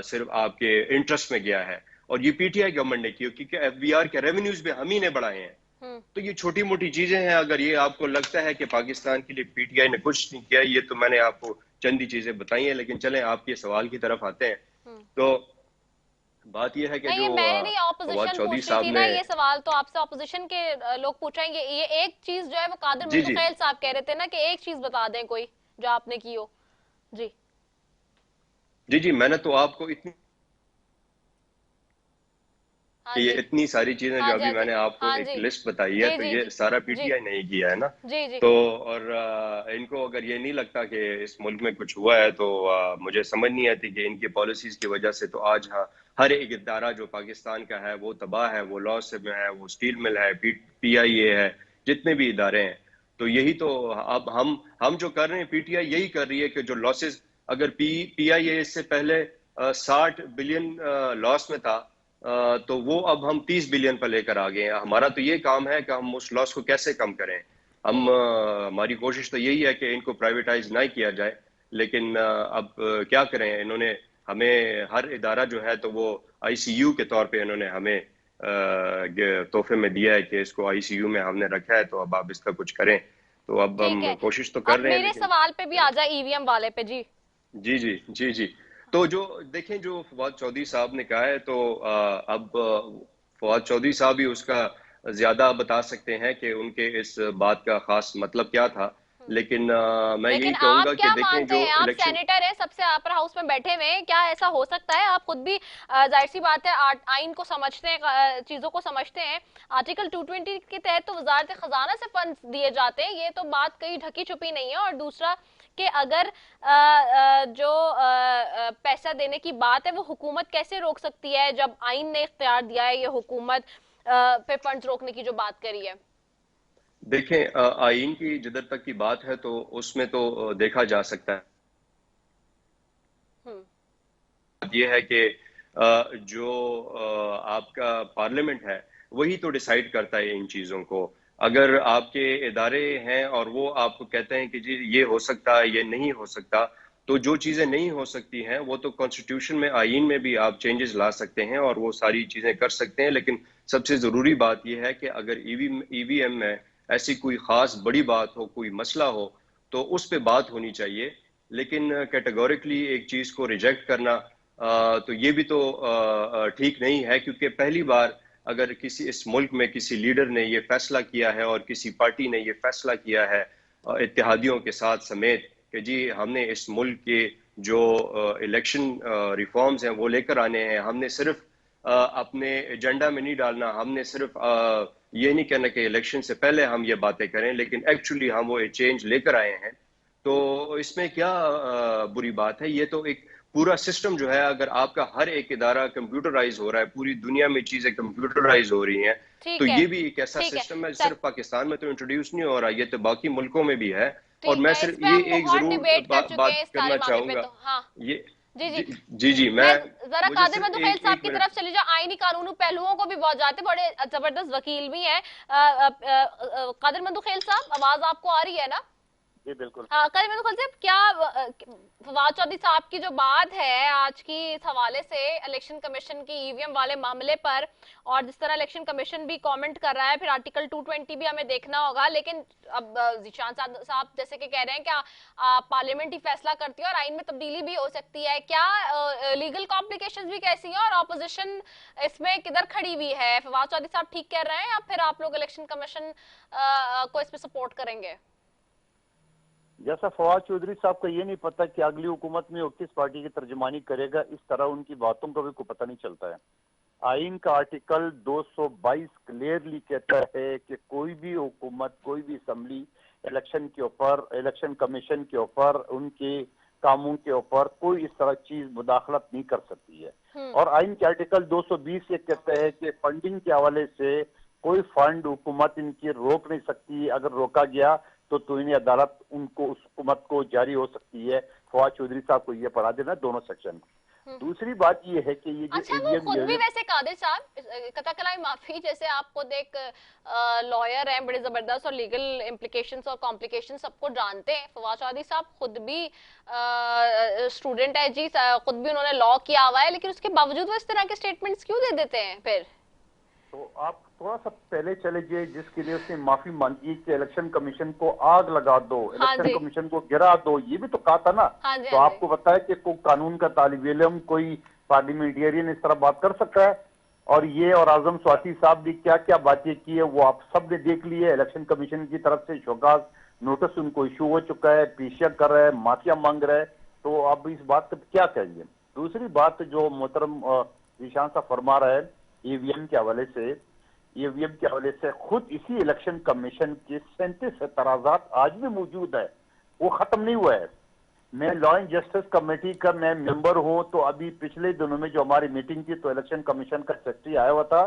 सिर्फ आपके इंटरेस्ट में गया है। और ये पीटीआई गवर्नमेंट ने की, क्योंकि एफबीआर के रेवेन्यूज भी हम ही ने बढ़ाए हैं। तो ये छोटी मोटी चीजें हैं। अगर ये आपको लगता है कि पाकिस्तान के लिए पीटीआई ने कुछ नहीं किया, ये तो मैंने आपको चंद ही चीजें बताई हैं। लेकिन चलें आपके सवाल की तरफ आते हैं। तो बात यह है कि नहीं, जो ये मैंने नहीं, फवाद ऑपोजिशन चौधरी पूछ रही साहब थी ना, ने, ये सवाल तो आपसे ऑपोजिशन के लोग पूछेंगे। ये एक चीज जो है वो कादिर जी जी मंदुखैल साहब कह रहे थे ना कि एक चीज बता दें कोई जो आपने की हो। जी जी जी, मैंने तो आपको इतनी हाँ कि ये जी इतनी सारी चीजें जो हाँ जी अभी हाँ जी मैंने आपको हाँ एक जी लिस्ट बताई है, जी तो जी ये जी सारा जी पीटीआई ने किया है ना। जी जी तो और इनको अगर ये नहीं लगता कि इस मुल्क में कुछ हुआ है, तो मुझे समझ नहीं आती कि इनकी पॉलिसीज की वजह से तो आज हर एक इदारा जो पाकिस्तान का है वो तबाह है। वो लॉस में है, वो स्टील मिल है, पीआईए है, जितने भी इदारे हैं। तो यही तो अब हम जो कर रहे हैं, पीटीआई यही कर रही है कि जो लॉसेस, अगर पीआईए इससे पहले 60 बिलियन लॉस में था, तो वो अब हम 30 बिलियन पर लेकर आ गए हैं। हमारा तो ये काम है कि हम उस लॉस को कैसे कम करें। हमारी कोशिश तो यही है कि इनको प्राइवेटाइज ना किया जाए। लेकिन अब क्या करें, इन्होंने हमें हर इदारा जो है तो वो आईसीयू के तौर पे इन्होंने हमें तोहफे में दिया है कि इसको आईसीयू में हमने रखा है, तो अब आप इसका कुछ करें। तो अब ठीक हम है। कोशिश तो कर अब रहे हैं, मेरे लेकिन सवाल पे भी आ जाए, ईवीएम वाले पे। जी जी जी जी जी। तो जो देखें, जो फवाद चौधरी साहब ने कहा है, तो अब फवाद चौधरी साहब ही उसका ज्यादा बता सकते हैं कि उनके इस बात का खास मतलब क्या था। लेकिन मैं यही लेकिन आप कहूंगा कि क्या देखें मानते जो हैं, आप इलेक्शन, सेनेटर हैं, सबसे अपर हाउस में बैठे हुए हैं, क्या ऐसा हो सकता है? आप खुद भी जाहिर सी बात है आइन को समझते हैं, चीजों को समझते हैं। आर्टिकल 220 के तहत तो वजारत खजाना से फंड दिए जाते हैं, ये तो बात कहीं ढकी छुपी नहीं है। और दूसरा कि अगर जो पैसा देने की बात है वो हुकूमत कैसे रोक सकती है जब आइन ने इख्तियार दिया है ये हुकूमत पे फंड्स रोकने की जो बात करी है। देखें आइन की जिधर तक की बात है, तो उसमें तो देखा जा सकता है। हम्म ये है कि जो आपका पार्लियामेंट है वही तो डिसाइड करता है इन चीज़ों को। अगर आपके इदारे हैं और वो आपको कहते हैं कि जी ये हो सकता है, ये नहीं हो सकता, तो जो चीज़ें नहीं हो सकती हैं वो तो कॉन्स्टिट्यूशन में, आइन में भी आप चेंजेस ला सकते हैं और वो सारी चीज़ें कर सकते हैं। लेकिन सबसे ज़रूरी बात यह है कि अगर ईवीएम में ऐसी कोई ख़ास बड़ी बात हो, कोई मसला हो, तो उस पर बात होनी चाहिए। लेकिन कैटेगोरिकली एक चीज़ को रिजेक्ट करना, तो ये भी तो ठीक नहीं है। क्योंकि पहली बार अगर किसी इस मुल्क में किसी लीडर ने ये फैसला किया है और किसी पार्टी ने ये फैसला किया है इत्तेहादियों के साथ समेत, कि जी हमने इस मुल्क के जो इलेक्शन रिफॉर्म्स हैं वो लेकर आने हैं, हमने सिर्फ अपने एजेंडा में नहीं डालना, हमने सिर्फ ये नहीं कहना कि इलेक्शन से पहले हम ये बातें करें, लेकिन एक्चुअली हम वो चेंज लेकर आए हैं। तो इसमें क्या बुरी बात है? ये तो एक पूरा सिस्टम जो है, अगर आपका हर एक इदारा कंप्यूटराइज हो रहा है, पूरी दुनिया में चीजें कंप्यूटराइज हो रही हैं, तो ठीक है ये भी एक ऐसा ठीक है सिस्टम है सर। सिर्फ पाकिस्तान में तो इंट्रोड्यूस नहीं हो रहा, ये तो बाकी मुल्कों में भी है। और ठीक मैं है, इस सिर्फ पे ये हम एक बहुत जरूर डिबेट कर चुके हैं बात इस सारे करना मामले पे, चाहूंगा। तो हाँ। ये जी जी जी जी, मैं मैं जरा मुझे कादिर सिर्फ मंदुखैल एक साहब एक की तरफ मिनट। चली जाओ, आईनी कानूनी पहलुओं को भी बहुत जाते, बड़े जबरदस्त वकील भी हैं। कादिर मंदुखैल साहब, आवाज आपको आ रही है ना? जी बिल्कुल। हाँ, कादिर मंदुखैल साहब, क्या फवाद चौधरी साहब की जो बात है आज की इस हवाले से इलेक्शन कमीशन की ईवीएम वाले मामले पर, और जिस तरह इलेक्शन कमीशन भी कमेंट कर रहा है, फिर आर्टिकल 220 भी हमें देखना होगा, लेकिन अब जीशान साहब जैसे कि कह रहे हैं कि पार्लियामेंट ही फैसला करती है और आइन में तब्दीली भी हो सकती है, क्या लीगल कॉम्प्लिकेशंस भी कैसी हैं और ऑपोजिशन इसमें किधर खड़ी हुई है? फवाद चौधरी साहब ठीक कह रहे हैं या फिर आप लोग इलेक्शन कमीशन को इसमें सपोर्ट करेंगे? जैसा फवाद चौधरी साहब को ये नहीं पता कि अगली हुकूमत में वो किस पार्टी की तर्जुमानी करेगा, इस तरह उनकी बातों का भी कोई पता नहीं चलता है। आइन का आर्टिकल 222 क्लियरली कहता है कि कोई भी हुकूमत, कोई भी असम्बली इलेक्शन के ऊपर, इलेक्शन कमीशन के ऊपर, उनके कामों के ऊपर कोई इस तरह चीज मुदाखलत नहीं कर सकती है। और आइन के आर्टिकल 220 ये कहता है कि फंडिंग के हवाले से कोई फंड हुकूमत इनकी रोक नहीं सकती। अगर रोका गया तो तोहिनी अदालत उनको, उस हुकूमत को जारी हो सकती है। फवाद चौधरी साहब को ये पढ़ा देना दोनों सेक्शन। दूसरी बात ये है कि ये जो अच्छा, वो खुद भी वैसे कादिर साहब, कथाकलाई माफी, जैसे आप खुद एक लॉयर हैं बड़े जबरदस्त और लीगल इम्प्लीकेशंस और कॉम्प्लिकेशंस सबको जानते हैं। फवाद चौधरी साहब खुद भी स्टूडेंट है जी, खुद भी उन्होंने लॉ किया हुआ है, लेकिन उसके बावजूद वो इस तरह के स्टेटमेंट्स क्यों दे देते हैं फिर? तो आप थोड़ा सा पहले चले जाइए, जिसके लिए उसने माफी मांगी कि इलेक्शन कमीशन को आग लगा दो, हाँ इलेक्शन जी। कमीशन को गिरा दो, ये भी तो कहा था ना। हाँ जी, तो हाँ जी। आपको बताया कि कोई कानून का तालिब इल्म, कोई पार्लियामेंटेरियन इस तरह बात कर सकता है? और ये और आजम स्वाति साहब भी क्या क्या बातें की है वो आप सब ने देख ली है। इलेक्शन कमीशन की तरफ से शोकाज नोटिस उनको इशू हो चुका है, पेशिया कर रहा है, माफिया मांग रहा है। तो अब इस बात पर क्या कहिए? दूसरी बात जो मोहतरम ईशान साहब फरमा रहा है ईवीएम के हवाले से, ईवीएम के हवाले से खुद इसी इलेक्शन कमीशन के 37 एतराजात आज भी मौजूद है, वो खत्म नहीं हुआ है। मैं लॉ एंड जस्टिस कमेटी का मैं मेंबर हूं, तो अभी पिछले दिनों में जो हमारी मीटिंग थी तो इलेक्शन कमीशन का सेक्रेटरी आया हुआ था,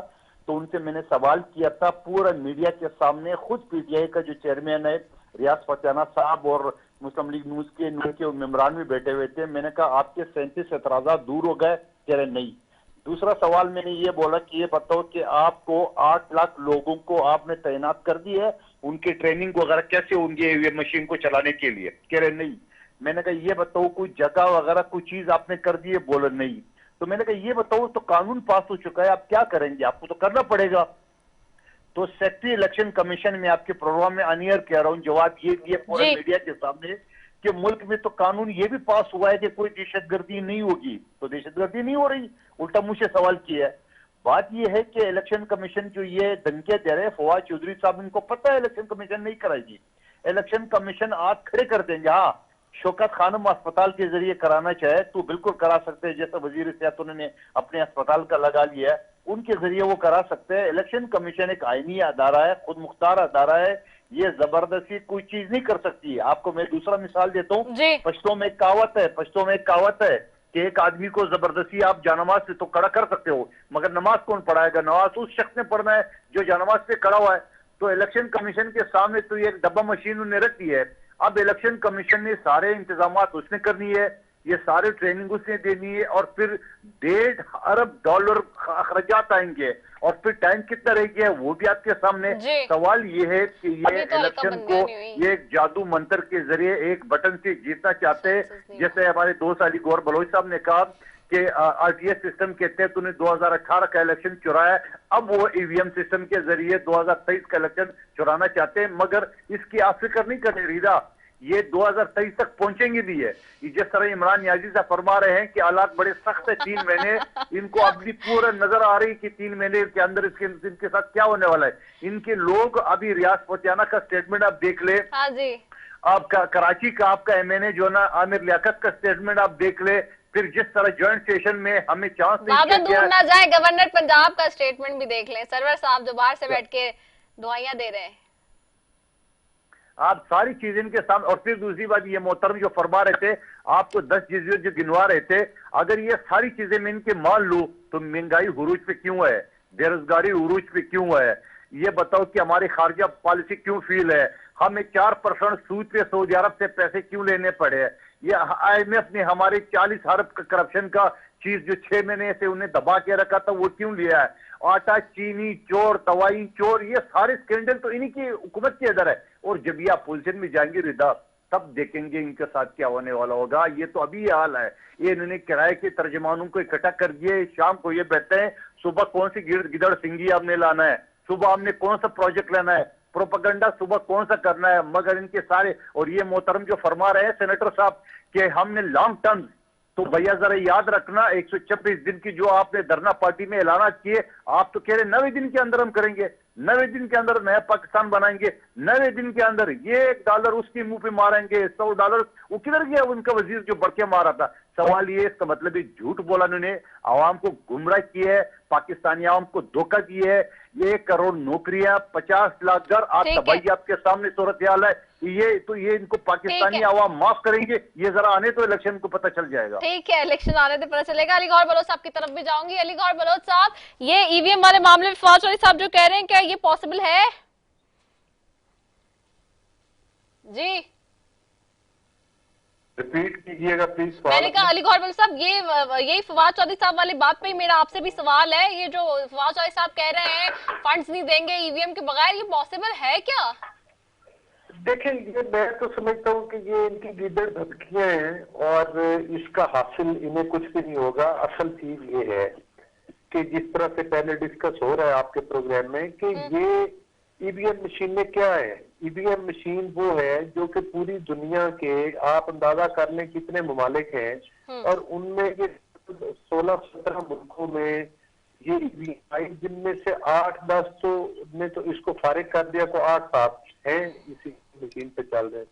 तो उनसे मैंने सवाल किया था पूरा मीडिया के सामने। खुद पीटीआई का जो चेयरमैन है रियाज फतेहाना साहब और मुस्लिम लीग न्यूज के उनके मेम्बरान भी बैठे हुए थे। मैंने कहा आपके 37 एतराजात दूर हो गए? कह रहे नहीं। दूसरा सवाल मैंने ये बोला कि ये बताओ कि आपको 8 लाख लोगों को आपने तैनात कर दी है, उनकी ट्रेनिंग वगैरह कैसे होंगे ये मशीन को चलाने के लिए? कह रहे नहीं। मैंने कहा ये बताओ कोई जगह वगैरह कोई चीज आपने कर दी है? बोले नहीं। तो मैंने कहा ये बताओ, तो कानून पास हो चुका है, आप क्या करेंगे? आपको तो करना पड़ेगा। तो सेक्रेटरी इलेक्शन कमीशन में आपके प्रोग्राम में अनियर कह रहा हूं, जवाब ये दिए पूरे जी। मीडिया के सामने कि मुल्क में तो कानून ये भी पास हुआ है कि कोई दहशतगर्दी नहीं होगी। तो दहशतगर्दी नहीं हो रही, उल्टा मुझसे सवाल किया है। बात ये है कि इलेक्शन कमीशन जो ये धमकियां दे रहे हैं, फवाद चौधरी साहब, इनको पता है इलेक्शन कमीशन नहीं कराएगी। इलेक्शन कमीशन आज खड़े कर देंगे। हाँ, शौकत खानम अस्पताल के जरिए कराना चाहे तो बिल्कुल करा सकते हैं, जैसा वजीर सेहत उन्होंने अपने अस्पताल का लगा लिया है, उनके जरिए वो करा सकते हैं। इलेक्शन कमीशन एक आईनी अदारा है, खुद मुख्तार अदारा है, ये जबरदस्ती कोई चीज नहीं कर सकती। आपको मैं दूसरा मिसाल देता हूँ। जी। पश्तो में एक कहावत है कि एक आदमी को जबरदस्ती आप जानमाज से तो खड़ा कर सकते हो, मगर नमाज कौन पढ़ाएगा? नमाज उस शख्स ने पढ़ना है जो जानमाज पे खड़ा हुआ है। तो इलेक्शन कमीशन के सामने तो ये डब्बा मशीन उन्हें रख दी है। अब इलेक्शन कमीशन ने सारे इंतजाम उसने करनी है, ये सारे ट्रेनिंग उसने देनी है, और फिर $1.5 अरब अखराजात आएंगे, और फिर टाइम कितना रह गया वो भी आपके सामने। सवाल ये है कि ये तो इलेक्शन को ये एक जादू मंत्र के जरिए एक बटन से जीतना चाहते हैं। जैसे हमारे दोस्त अली गौर बलोच साहब ने कहा कि आरटीएस सिस्टम के तहत उन्हें 2018 का इलेक्शन चुराया, अब वो ईवीएम सिस्टम के जरिए 2023 का इलेक्शन चुराना चाहते हैं। मगर इसकी आप फिक्र नहीं करनी रीदा, ये 2023 तक पहुंचेंगे भी है। जिस तरह इमरान याजी साहब फरमा रहे हैं कि हालात बड़े सख्त है, 3 महीने इनको अभी पूरा नजर आ रही कि 3 महीने के अंदर इनके साथ क्या होने वाला है। इनके लोग अभी रियाज फतेहाना का स्टेटमेंट आप देख ले, हाँ जी। आपका कराची का आपका एमएनए जो ना आमिर लियाकत का स्टेटमेंट आप देख ले, फिर जिस तरह ज्वाइंट सेशन में हमें चांस ज्यादा दूर ना जाए, गवर्नर पंजाब का स्टेटमेंट भी देख लें, सरवर साहब जो बाहर से बैठ के दुआइयां दे रहे हैं। आप सारी चीजें इनके सामने। और फिर दूसरी बात ये मोहतरम जो फरमा रहे थे, आपको 10 चीजें जो गिनवा रहे थे, अगर ये सारी चीजें मैं इनके मान लूं तो महंगाई उरूज पे क्यों है, बेरोजगारी उरूज पे क्यों है, ये बताओ कि हमारी खारजा पॉलिसी क्यों फेल है, हमें 4% सूद पे सऊदी अरब से पैसे क्यों लेने पड़े, ये IMF ने हमारे 40 अरब करप्शन का चीज जो 6 महीने से उन्हें दबा के रखा था वो क्यों लिया है, आटा चीनी चोर, दवाई चोर, ये सारे स्कैंडल तो इन्हीं की हुकूमत के अंदर है। और जब ये अपोजिशन में जाएंगे रिदा, तब देखेंगे इनके साथ क्या होने वाला होगा। ये तो अभी हाल है, ये इन्होंने किराए के तर्जमानों को इकट्ठा कर दिए, शाम को ये बैठते हैं सुबह कौन सी गिदड़ सिंगी आपने लाना है, सुबह हमने कौन सा प्रोजेक्ट लेना है, प्रोपेगेंडा सुबह कौन सा करना है। मगर इनके सारे, और ये मोहतरम जो फरमा रहे हैं सेनेटर साहब कि हमने लॉन्ग टर्म, तो भैया जरा याद रखना 126 दिन की जो आपने धरना पार्टी में ऐलाना किए, आप तो कह रहे 90 दिन के अंदर हम करेंगे, 90 दिन के अंदर नया पाकिस्तान बनाएंगे, 90 दिन के अंदर ये $1 उसके मुंह पे मारेंगे, $100 वो किधर गया उनका वजीर जो बढ़के मारा था। सवाल ये, इसका मतलब ये झूठ बोला उन्होंने, आवाम को गुमराह किया है, पाकिस्तानी आवाम को धोखा दिया है। 1 करोड़ नौकरियां, 50 लाख घर, आज तबाही आपके सामने सूरत हाल है। ये इनको पाकिस्तानी आवाम माफ करेंगे, ये जरा आने तो इलेक्शन को पता चल जाएगा। ठीक है, इलेक्शन आने तो पता चलेगा। अली गौर बलोच साहब की तरफ भी जाऊंगी। अली गौर बलोच साहब, ये ईवीएम वाले मामले में फवाद चौधरी साहब जो कह रहे हैं, क्या ये पॉसिबल है? जी रिपीट कीजिएगा प्लीज। मैंने कहा अली गौर बलोच साहब, यही फवाद चौधरी साहब वाली बात पे मेरा आपसे भी सवाल है। ये जो फवाद चौधरी साहब कह रहे हैं फंड्स नहीं देंगे ईवीएम के बगैर, ये पॉसिबल है क्या? देखें, ये मैं तो समझता हूँ कि ये इनकी गिदड़ धमकियां हैं और इसका हासिल इन्हें कुछ भी नहीं होगा। असल चीज ये है कि जिस तरह से पहले डिस्कस हो रहा है आपके प्रोग्राम में कि ये ईवीएम मशीनें क्या है। ईवीएम मशीन वो है जो कि पूरी दुनिया के, आप अंदाजा कर लें कितने ममालिक हैं और उनमें ये 16-17 मुल्कों में ये ईवीएम आई, जिनमें से 8-10 तो ने तो इसको फारिग कर दिया, को 8-7 हैं इसी मशीन पे चल रहे।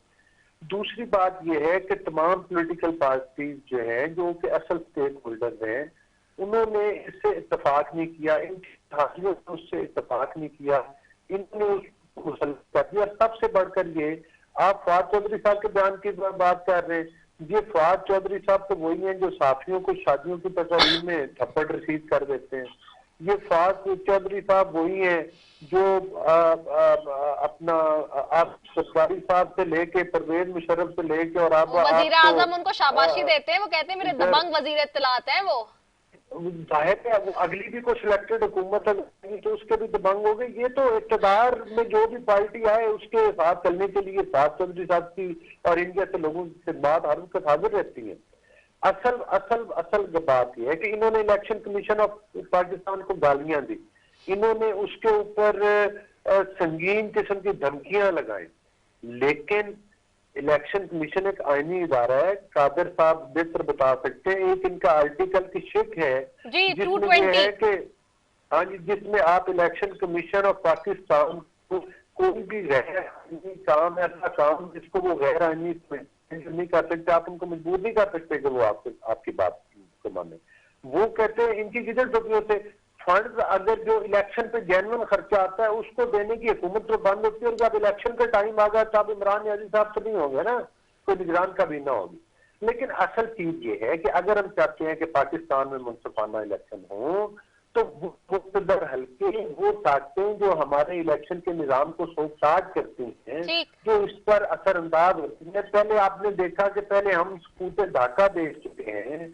दूसरी बात यह है कि तमाम पॉलिटिकल पार्टीज जो हैं, जो कि असल स्टेक होल्डर हैं, उन्होंने इससे इत्तेफाक नहीं किया, इनकी हाजियों ने उससे इत्तेफाक नहीं किया, इन्होंने उसको मुसल्लत कर दिया। सबसे बढ़कर ये, आप फवाद चौधरी साहब के बयान की बात कर रहे हैं, ये फवाद चौधरी साहब तो वही हैं जो साथियों को शादियों की तकरीब में थप्पड़ रसीद कर देते हैं। ये फवाद चौधरी साहब वही हैं जो अपना आप सफारी साहब से लेके परवेज मुशर्रफ से लेके और आप वजीर आजम उनको शाबाशी देते हैं, वो कहते हैं मेरे दबंग वजीर इत्तलात हैं। वो जाहिर है वो अगली भी कोई सिलेक्टेड हुकूमत है तो उसके भी दबंग हो गए। ये तो इक़्तिदार में जो भी पार्टी आए उसके साथ चलने के लिए फवाद चौधरी साहब की और इंडिया के लोगों से बात हर वक्त हाजिर रहती है। असल असल असल बात यह है कि इन्होंने इलेक्शन कमीशन ऑफ पाकिस्तान को गालियां दी, इन्होंने उसके ऊपर संगीन किस्म की धमकियां लगाई, लेकिन इलेक्शन कमीशन एक आईनी इदारा है, कादिर साहब बेहतर बता सकते हैं। एक इनका आर्टिकल की शिक है जिसमें ये है कि हाँ जी, जिसमें आप इलेक्शन कमीशन ऑफ पाकिस्तान को कोई भी गैर आईनी काम, ऐसा काम जिसको वो गैर आईनी नहीं कर सकते, आप उनको मजबूर नहीं कर सकते कि वो आपकी बात को माने। वो कहते हैं इनकी किधर टोपियों से फंड, अगर जो इलेक्शन पे जेन्युइन खर्चा आता है उसको देने की हुकूमत तो बंद होती है, और जब इलेक्शन का टाइम आ गया तब इमरान यादी साहब तो नहीं होंगे ना, कोई निगरान का भी ना होगी। लेकिन असल चीज ये है कि अगर हम चाहते हैं कि पाकिस्तान में मुनसिफाना इलेक्शन हो तो मुक़्तदर हल्के वो ताकतें जो हमारे इलेक्शन के निज़ाम को सोचसाज करती हैं, जो इस पर असरअंदाज होती है। पहले आपने देखा कि पहले हम स्कूटर ढाका दे चुके हैं,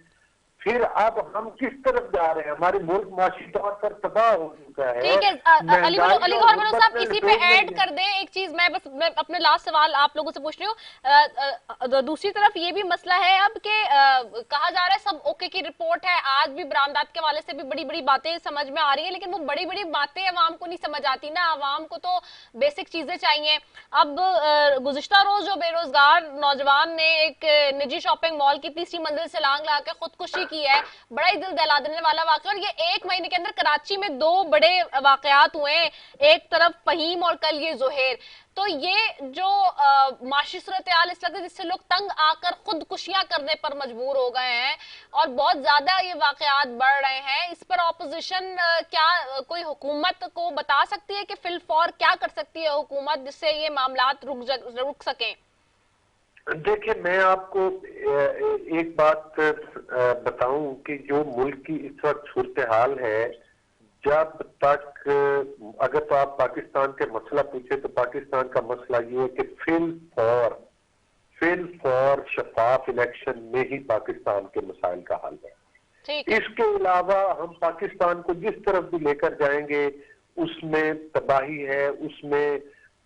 फिर अब हम किस तरफ जा रहे हैं, हमारे मुल्क माशी तौर पर तबाह हो चुका है। ठीक है अली गौहर बनो साहब, इसी पे ऐड कर दें एक चीज, मैं अपने लास्ट सवाल आप लोगों से पूछ रही हूँ। दूसरी तरफ ये भी मसला है अब कि कहा जा रहा है सब ओके की रिपोर्ट है, आज भी बरामदात के वाले से भी बड़ी बड़ी बातें समझ में आ रही है, लेकिन वो बड़ी बड़ी बातें अवाम को नहीं समझ आती ना, अवाम को तो बेसिक चीजें चाहिए। अब गुज़िश्ता रोज जो बेरोजगार नौजवान ने एक निजी शॉपिंग मॉल की 3री मंजिल से लांग ला के खुदकुशी की है, बड़ा ही दिल दहला देने वाला वाकया, और ये 1 महीने के अंदर कराची में 2 बड़े वाकयात हुए, एक तरफ फहीम और कल ये जोहेर। तो ये जो माशी सूरत-ए-हाल इस लगता है जिससे लोग तंग आकर खुदकुशियां करने पर मजबूर हो गए हैं और बहुत ज्यादा ये वाकयात बढ़ रहे हैं, इस पर ऑपोजिशन क्या कोई हुकूमत को बता सकती है कि फिलफौर क्या कर सकती है हुकूमत जिससे ये मामलात रुक सकें? देखिए, मैं आपको एक बात बताऊं कि जो मुल्क की इस वक्त सूरत हाल है, जब तक अगर तो आप पाकिस्तान के मसला पूछे तो पाकिस्तान का मसला ये है कि फिल फॉर शफाफ इलेक्शन में ही पाकिस्तान के मसाइल का हल है। इसके अलावा हम पाकिस्तान को जिस तरफ भी लेकर जाएंगे उसमें तबाही है, उसमें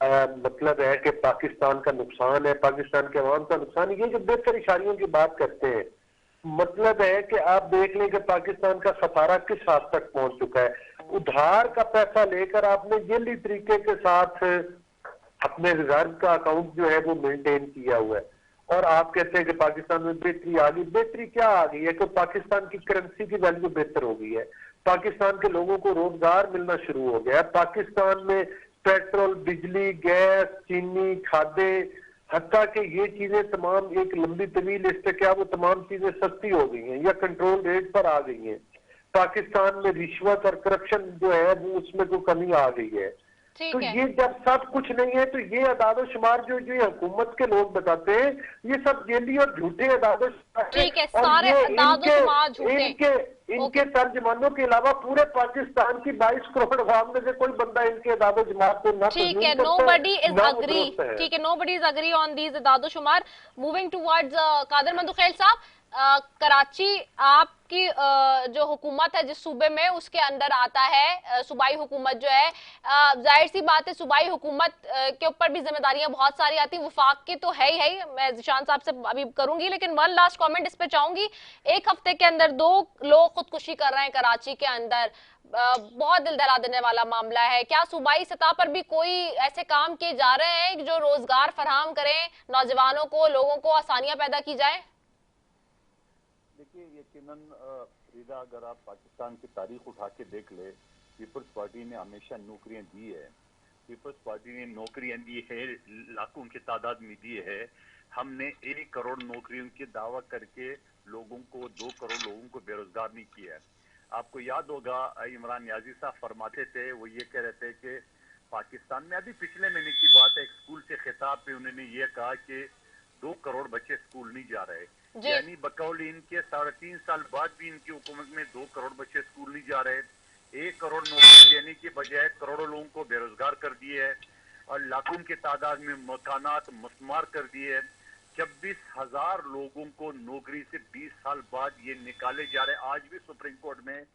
मतलब है कि पाकिस्तान का नुकसान है, पाकिस्तान के अवाम का नुकसान है। ये जो बेहतर इशारियों की बात करते हैं, मतलब है कि आप देख लें कि पाकिस्तान का सफारा किस हद तक पहुंच चुका है। उधार का पैसा लेकर आपने जेली तरीके के साथ अपने रिजर्व का अकाउंट जो है वो मेंटेन किया हुआ है, और आप कहते हैं कि पाकिस्तान में बेहतरी आ गई। बेहतरी क्या आ गई है कि पाकिस्तान की करेंसी की वैल्यू बेहतर हो गई है, पाकिस्तान के लोगों को रोजगार मिलना शुरू हो गया है, पाकिस्तान में पेट्रोल, बिजली, गैस, चीनी, खाद्य, हत्ता कि ये चीजें तमाम एक लंबी तवील लिस्ट है, क्या वो तमाम चीजें सस्ती हो गई हैं या कंट्रोल रेट पर आ गई हैं। पाकिस्तान में रिश्वत और करप्शन जो है वो उसमें कोई कमी आ गई है। तो ये जब सब कुछ नहीं है तो ये अदादो शुमार जो ये हुकूमत के लोग बताते हैं ये सब जेली और झूठे अदादो शुमार, इनके तर्जमानों के अलावा पूरे पाकिस्तान की 22 करोड़ अवाम में से कोई बंदा इनके अदादो शुमार को ना, ठीक है, nobody is agree, ठीक है, nobody is agree on these अदादो शुमार। मूविंग टुवर्ड्स कादर मंदुखैल साहब, कराची आपकी जो हुकूमत है जिस सूबे में उसके अंदर आता है, सूबाई हुकूमत जो है, जाहिर सी बात है सूबाई हुकूमत के ऊपर भी जिम्मेदारियां बहुत सारी आती, वफाक की तो है ही। मैं जिशान साहब से अभी करूंगी, लेकिन वन लास्ट कमेंट इस पे चाहूंगी। एक हफ्ते के अंदर 2 लोग खुदकुशी कर रहे हैं कराची के अंदर, बहुत दिल दहला देने वाला मामला है। क्या सूबाई सतह पर भी कोई ऐसे काम किए जा रहे हैं जो रोजगार फराहम करें नौजवानों को, लोगों को आसानियां पैदा की जाए? देखिए, यकीनन फरीदा, अगर आप पाकिस्तान की तारीख उठा के देख ले, पीपल्स पार्टी ने हमेशा नौकरियां दी है। पीपल्स पार्टी ने नौकरियां दी है, लाखों की तादाद में दी है। हमने 1 करोड़ नौकरियों की दावा करके लोगों को 2 करोड़ लोगों को बेरोजगार नहीं किया है। आपको याद होगा इमरान याजी साहब फरमाते थे, वो ये कह रहे थे कि पाकिस्तान में, अभी पिछले महीने की बात है, एक स्कूल से खिताब पे उन्होंने ये कहा कि 2 करोड़ बच्चे स्कूल नहीं जा रहे, यानी बकौल इनके 3.5 साल बाद भी इनकी हुकूमत में 2 करोड़ बच्चे स्कूल नहीं जा रहे। 1 करोड़ नौकरी देने के बजाय करोड़ों लोगों को बेरोजगार कर दिए है और लाखों की तादाद में मकानात मस्मार कर दिए है। 26,000 लोगों को नौकरी से 20 साल बाद ये निकाले जा रहे। आज भी सुप्रीम कोर्ट में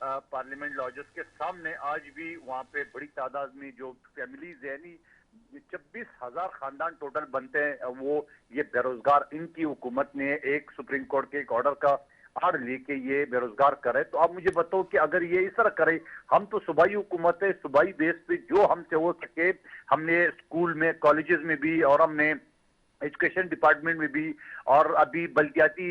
पार्लियामेंट लॉजर्स के सामने आज भी वहां पे बड़ी तादाद में जो फैमिलीज है, यानी 26,000 खानदान टोटल बनते हैं, वो ये बेरोजगार, इनकी हुकूमत ने एक सुप्रीम कोर्ट के एक ऑर्डर का आड़ लेके ये बेरोजगार करे। तो आप मुझे बताओ कि अगर ये इस तरह करे, हम तो सूबाई हुकूमत है, सूबाई बेस पे जो हमसे हो सके हमने स्कूल में, कॉलेजेस में भी, और हमने एजुकेशन डिपार्टमेंट में भी, और अभी बल्दियाती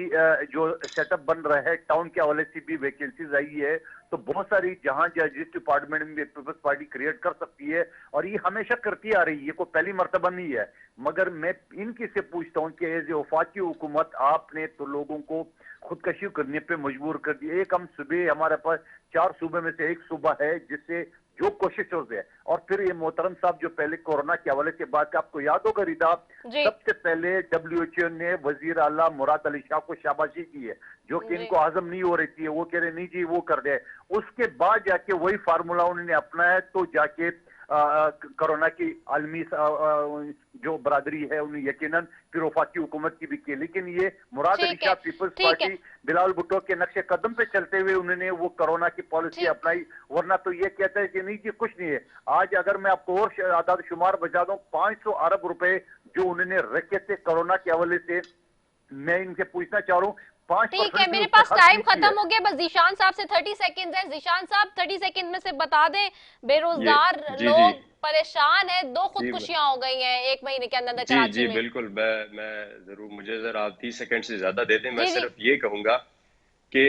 जो सेटअप बन रहा है टाउन के हवाले से भी वैकेंसीज आई है। तो बहुत सारी जहां जिस डिपार्टमेंट में पीपल्स पार्टी क्रिएट कर सकती है, और ये हमेशा करती आ रही है, कोई पहली मर्तबा नहीं है। मगर मैं इनकी से पूछता हूं कि एज ए वफाकी हुकूमत आपने तो लोगों को खुदकशी करने पे मजबूर कर दिया। एक हम सूबे, हमारे पास 4 सूबे में से एक सूबा है जिससे जो कोशिश हो है, और फिर ये मोहतरम साहब जो पहले कोरोना के हवाले से बात, आपको याद होगा रिदा, सबसे पहले WHO ने वजीर आला मुराद अली शाह को शाबाशी की है, जो कि इनको हजम नहीं हो रही थी, वो कह रहे नहीं जी वो कर दे। उसके बाद जाके वही फार्मूला उन्होंने अपनाया, तो जाके कोरोना की आलमी जो बरादरी है उन्हें यकीनन फिर वफाकी हुकूमत की भी की। लेकिन ये मुराद अली शाह पीपल्स पार्टी बिलावल भुट्टो के नक्शे कदम पे चलते हुए उन्होंने वो कोरोना की पॉलिसी अपनाई, वरना तो ये कहता है कि नहीं जी कुछ नहीं है। आज अगर मैं आपको और आदाद शुमार बता दूं, 500 अरब रुपए जो उन्होंने रखे थे कोरोना के हवाले से, मैं इनसे पूछना चाह रहा हूँ, ठीक है, मेरे पास टाइम खत्म हो गया, बस जीशान साहब से 30 सेकंड है। जीशान साहब 30 सेकंड में से बता दें, बेरोजगार लोग परेशान है, 2 खुदकुशियां हो गई हैं 1 महीने के अंदर कराची में। बिल्कुल, मैं जरूर, मुझे जरा आप 30 सेकंड से ज्यादा दे दें। मैं सिर्फ ये कहूंगा कि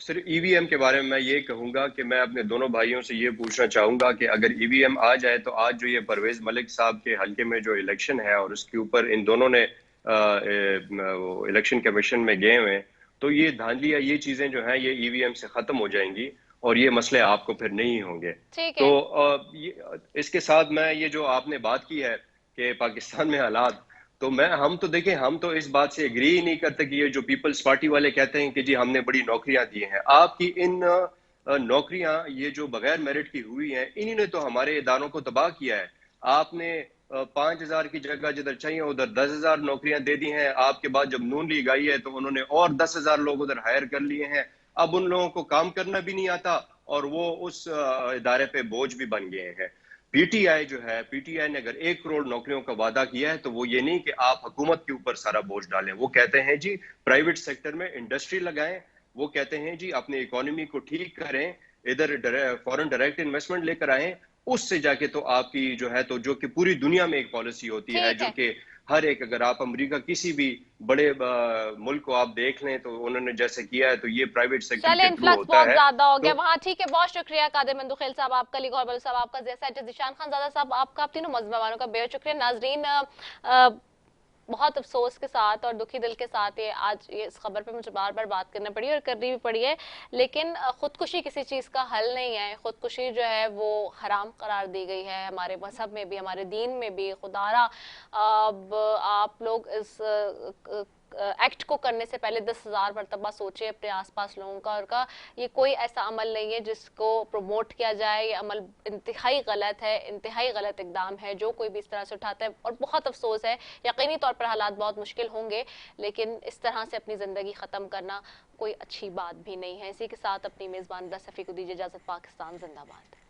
सिर्फ ईवीएम के बारे में मैं ये कहूंगा कि मैं अपने दोनों भाइयों से ये पूछना चाहूंगा कि अगर ईवीएम आ जाए तो आज जो ये परवेज मलिक साहब के हल्के में जो इलेक्शन है और उसके ऊपर इन दोनों ने इलेक्शन कमीशन में गए हुए, तो ये धांधलियां, ये चीजें जो हैं ये ईवीएम से खत्म हो जाएंगी और ये मसले आपको फिर नहीं होंगे। तो इसके साथ मैं ये जो आपने बात की है कि पाकिस्तान में हालात, तो हम तो देखें, हम तो इस बात से एग्री ही नहीं करते कि ये जो पीपल्स पार्टी वाले कहते हैं कि जी हमने बड़ी नौकरियां दी हैं। आपकी इन नौकरियां ये जो बगैर मेरिट की हुई हैं, इन्हीं ने तो हमारे इदारों को तबाह किया है। आपने 5,000 की जगह जिधर चाहिए उधर 10,000 नौकरियां दे दी हैं। आपके बाद जब नून लीग आई है तो उन्होंने और 10,000 लोग उधर हायर कर लिए हैं। अब उन लोगों को काम करना भी नहीं आता और वो उस इदारे पे बोझ भी बन गए हैं। पीटीआई जो है, पीटीआई ने अगर 1 करोड़ नौकरियों का वादा किया है तो वो ये नहीं कि आप हुकूमत के ऊपर सारा बोझ डालें। वो कहते हैं जी प्राइवेट सेक्टर में इंडस्ट्री लगाएं, वो कहते हैं जी अपनी इकोनॉमी को ठीक करें, इधर फॉरेन डायरेक्ट इन्वेस्टमेंट लेकर आए, उससे जाके तो आपकी जो है, तो जो कि पूरी दुनिया में एक पॉलिसी होती है जो कि हर एक, अगर आप अमेरिका किसी भी बड़े मुल्क को आप देख लें तो उन्होंने जैसे किया है, तो ये प्राइवेट सेक्टर के थ्रू होता बहुत ज्यादा हो गया वहाँ। ठीक है, बहुत शुक्रिया कादिर मंदुखेल साहब आपका, लीग और साहब आपका, जैसा जिशान खान ज़ादा साहब आपका, आप तीनों मेहमानों का बेहद शुक्रिया। नाजरीन, बहुत अफसोस के साथ और दुखी दिल के साथ ये आज ये इस खबर पे मुझे बार बार बात करना पड़ी और करनी भी पड़ी है, लेकिन खुदकुशी किसी चीज़ का हल नहीं है। खुदकुशी जो है वो हराम करार दी गई है हमारे मजहब में भी, हमारे दीन में भी। खुदारा अब आप लोग इस एक्ट को करने से पहले 10,000 मरतबा सोचे अपने आसपास लोगों का, और का ये कोई ऐसा अमल नहीं है जिसको प्रमोट किया जाए। ये अमल इंतहाई गलत है, इंतहाई गलत इकदाम है जो कोई भी इस तरह से उठाता है, और बहुत अफसोस है। यकीनी तौर पर हालात बहुत मुश्किल होंगे, लेकिन इस तरह से अपनी ज़िंदगी ख़त्म करना कोई अच्छी बात भी नहीं है। इसी के साथ अपनी मेज़बान रसफ़ी को दीजिए इजाज़त। पाकिस्तान जिंदाबाद।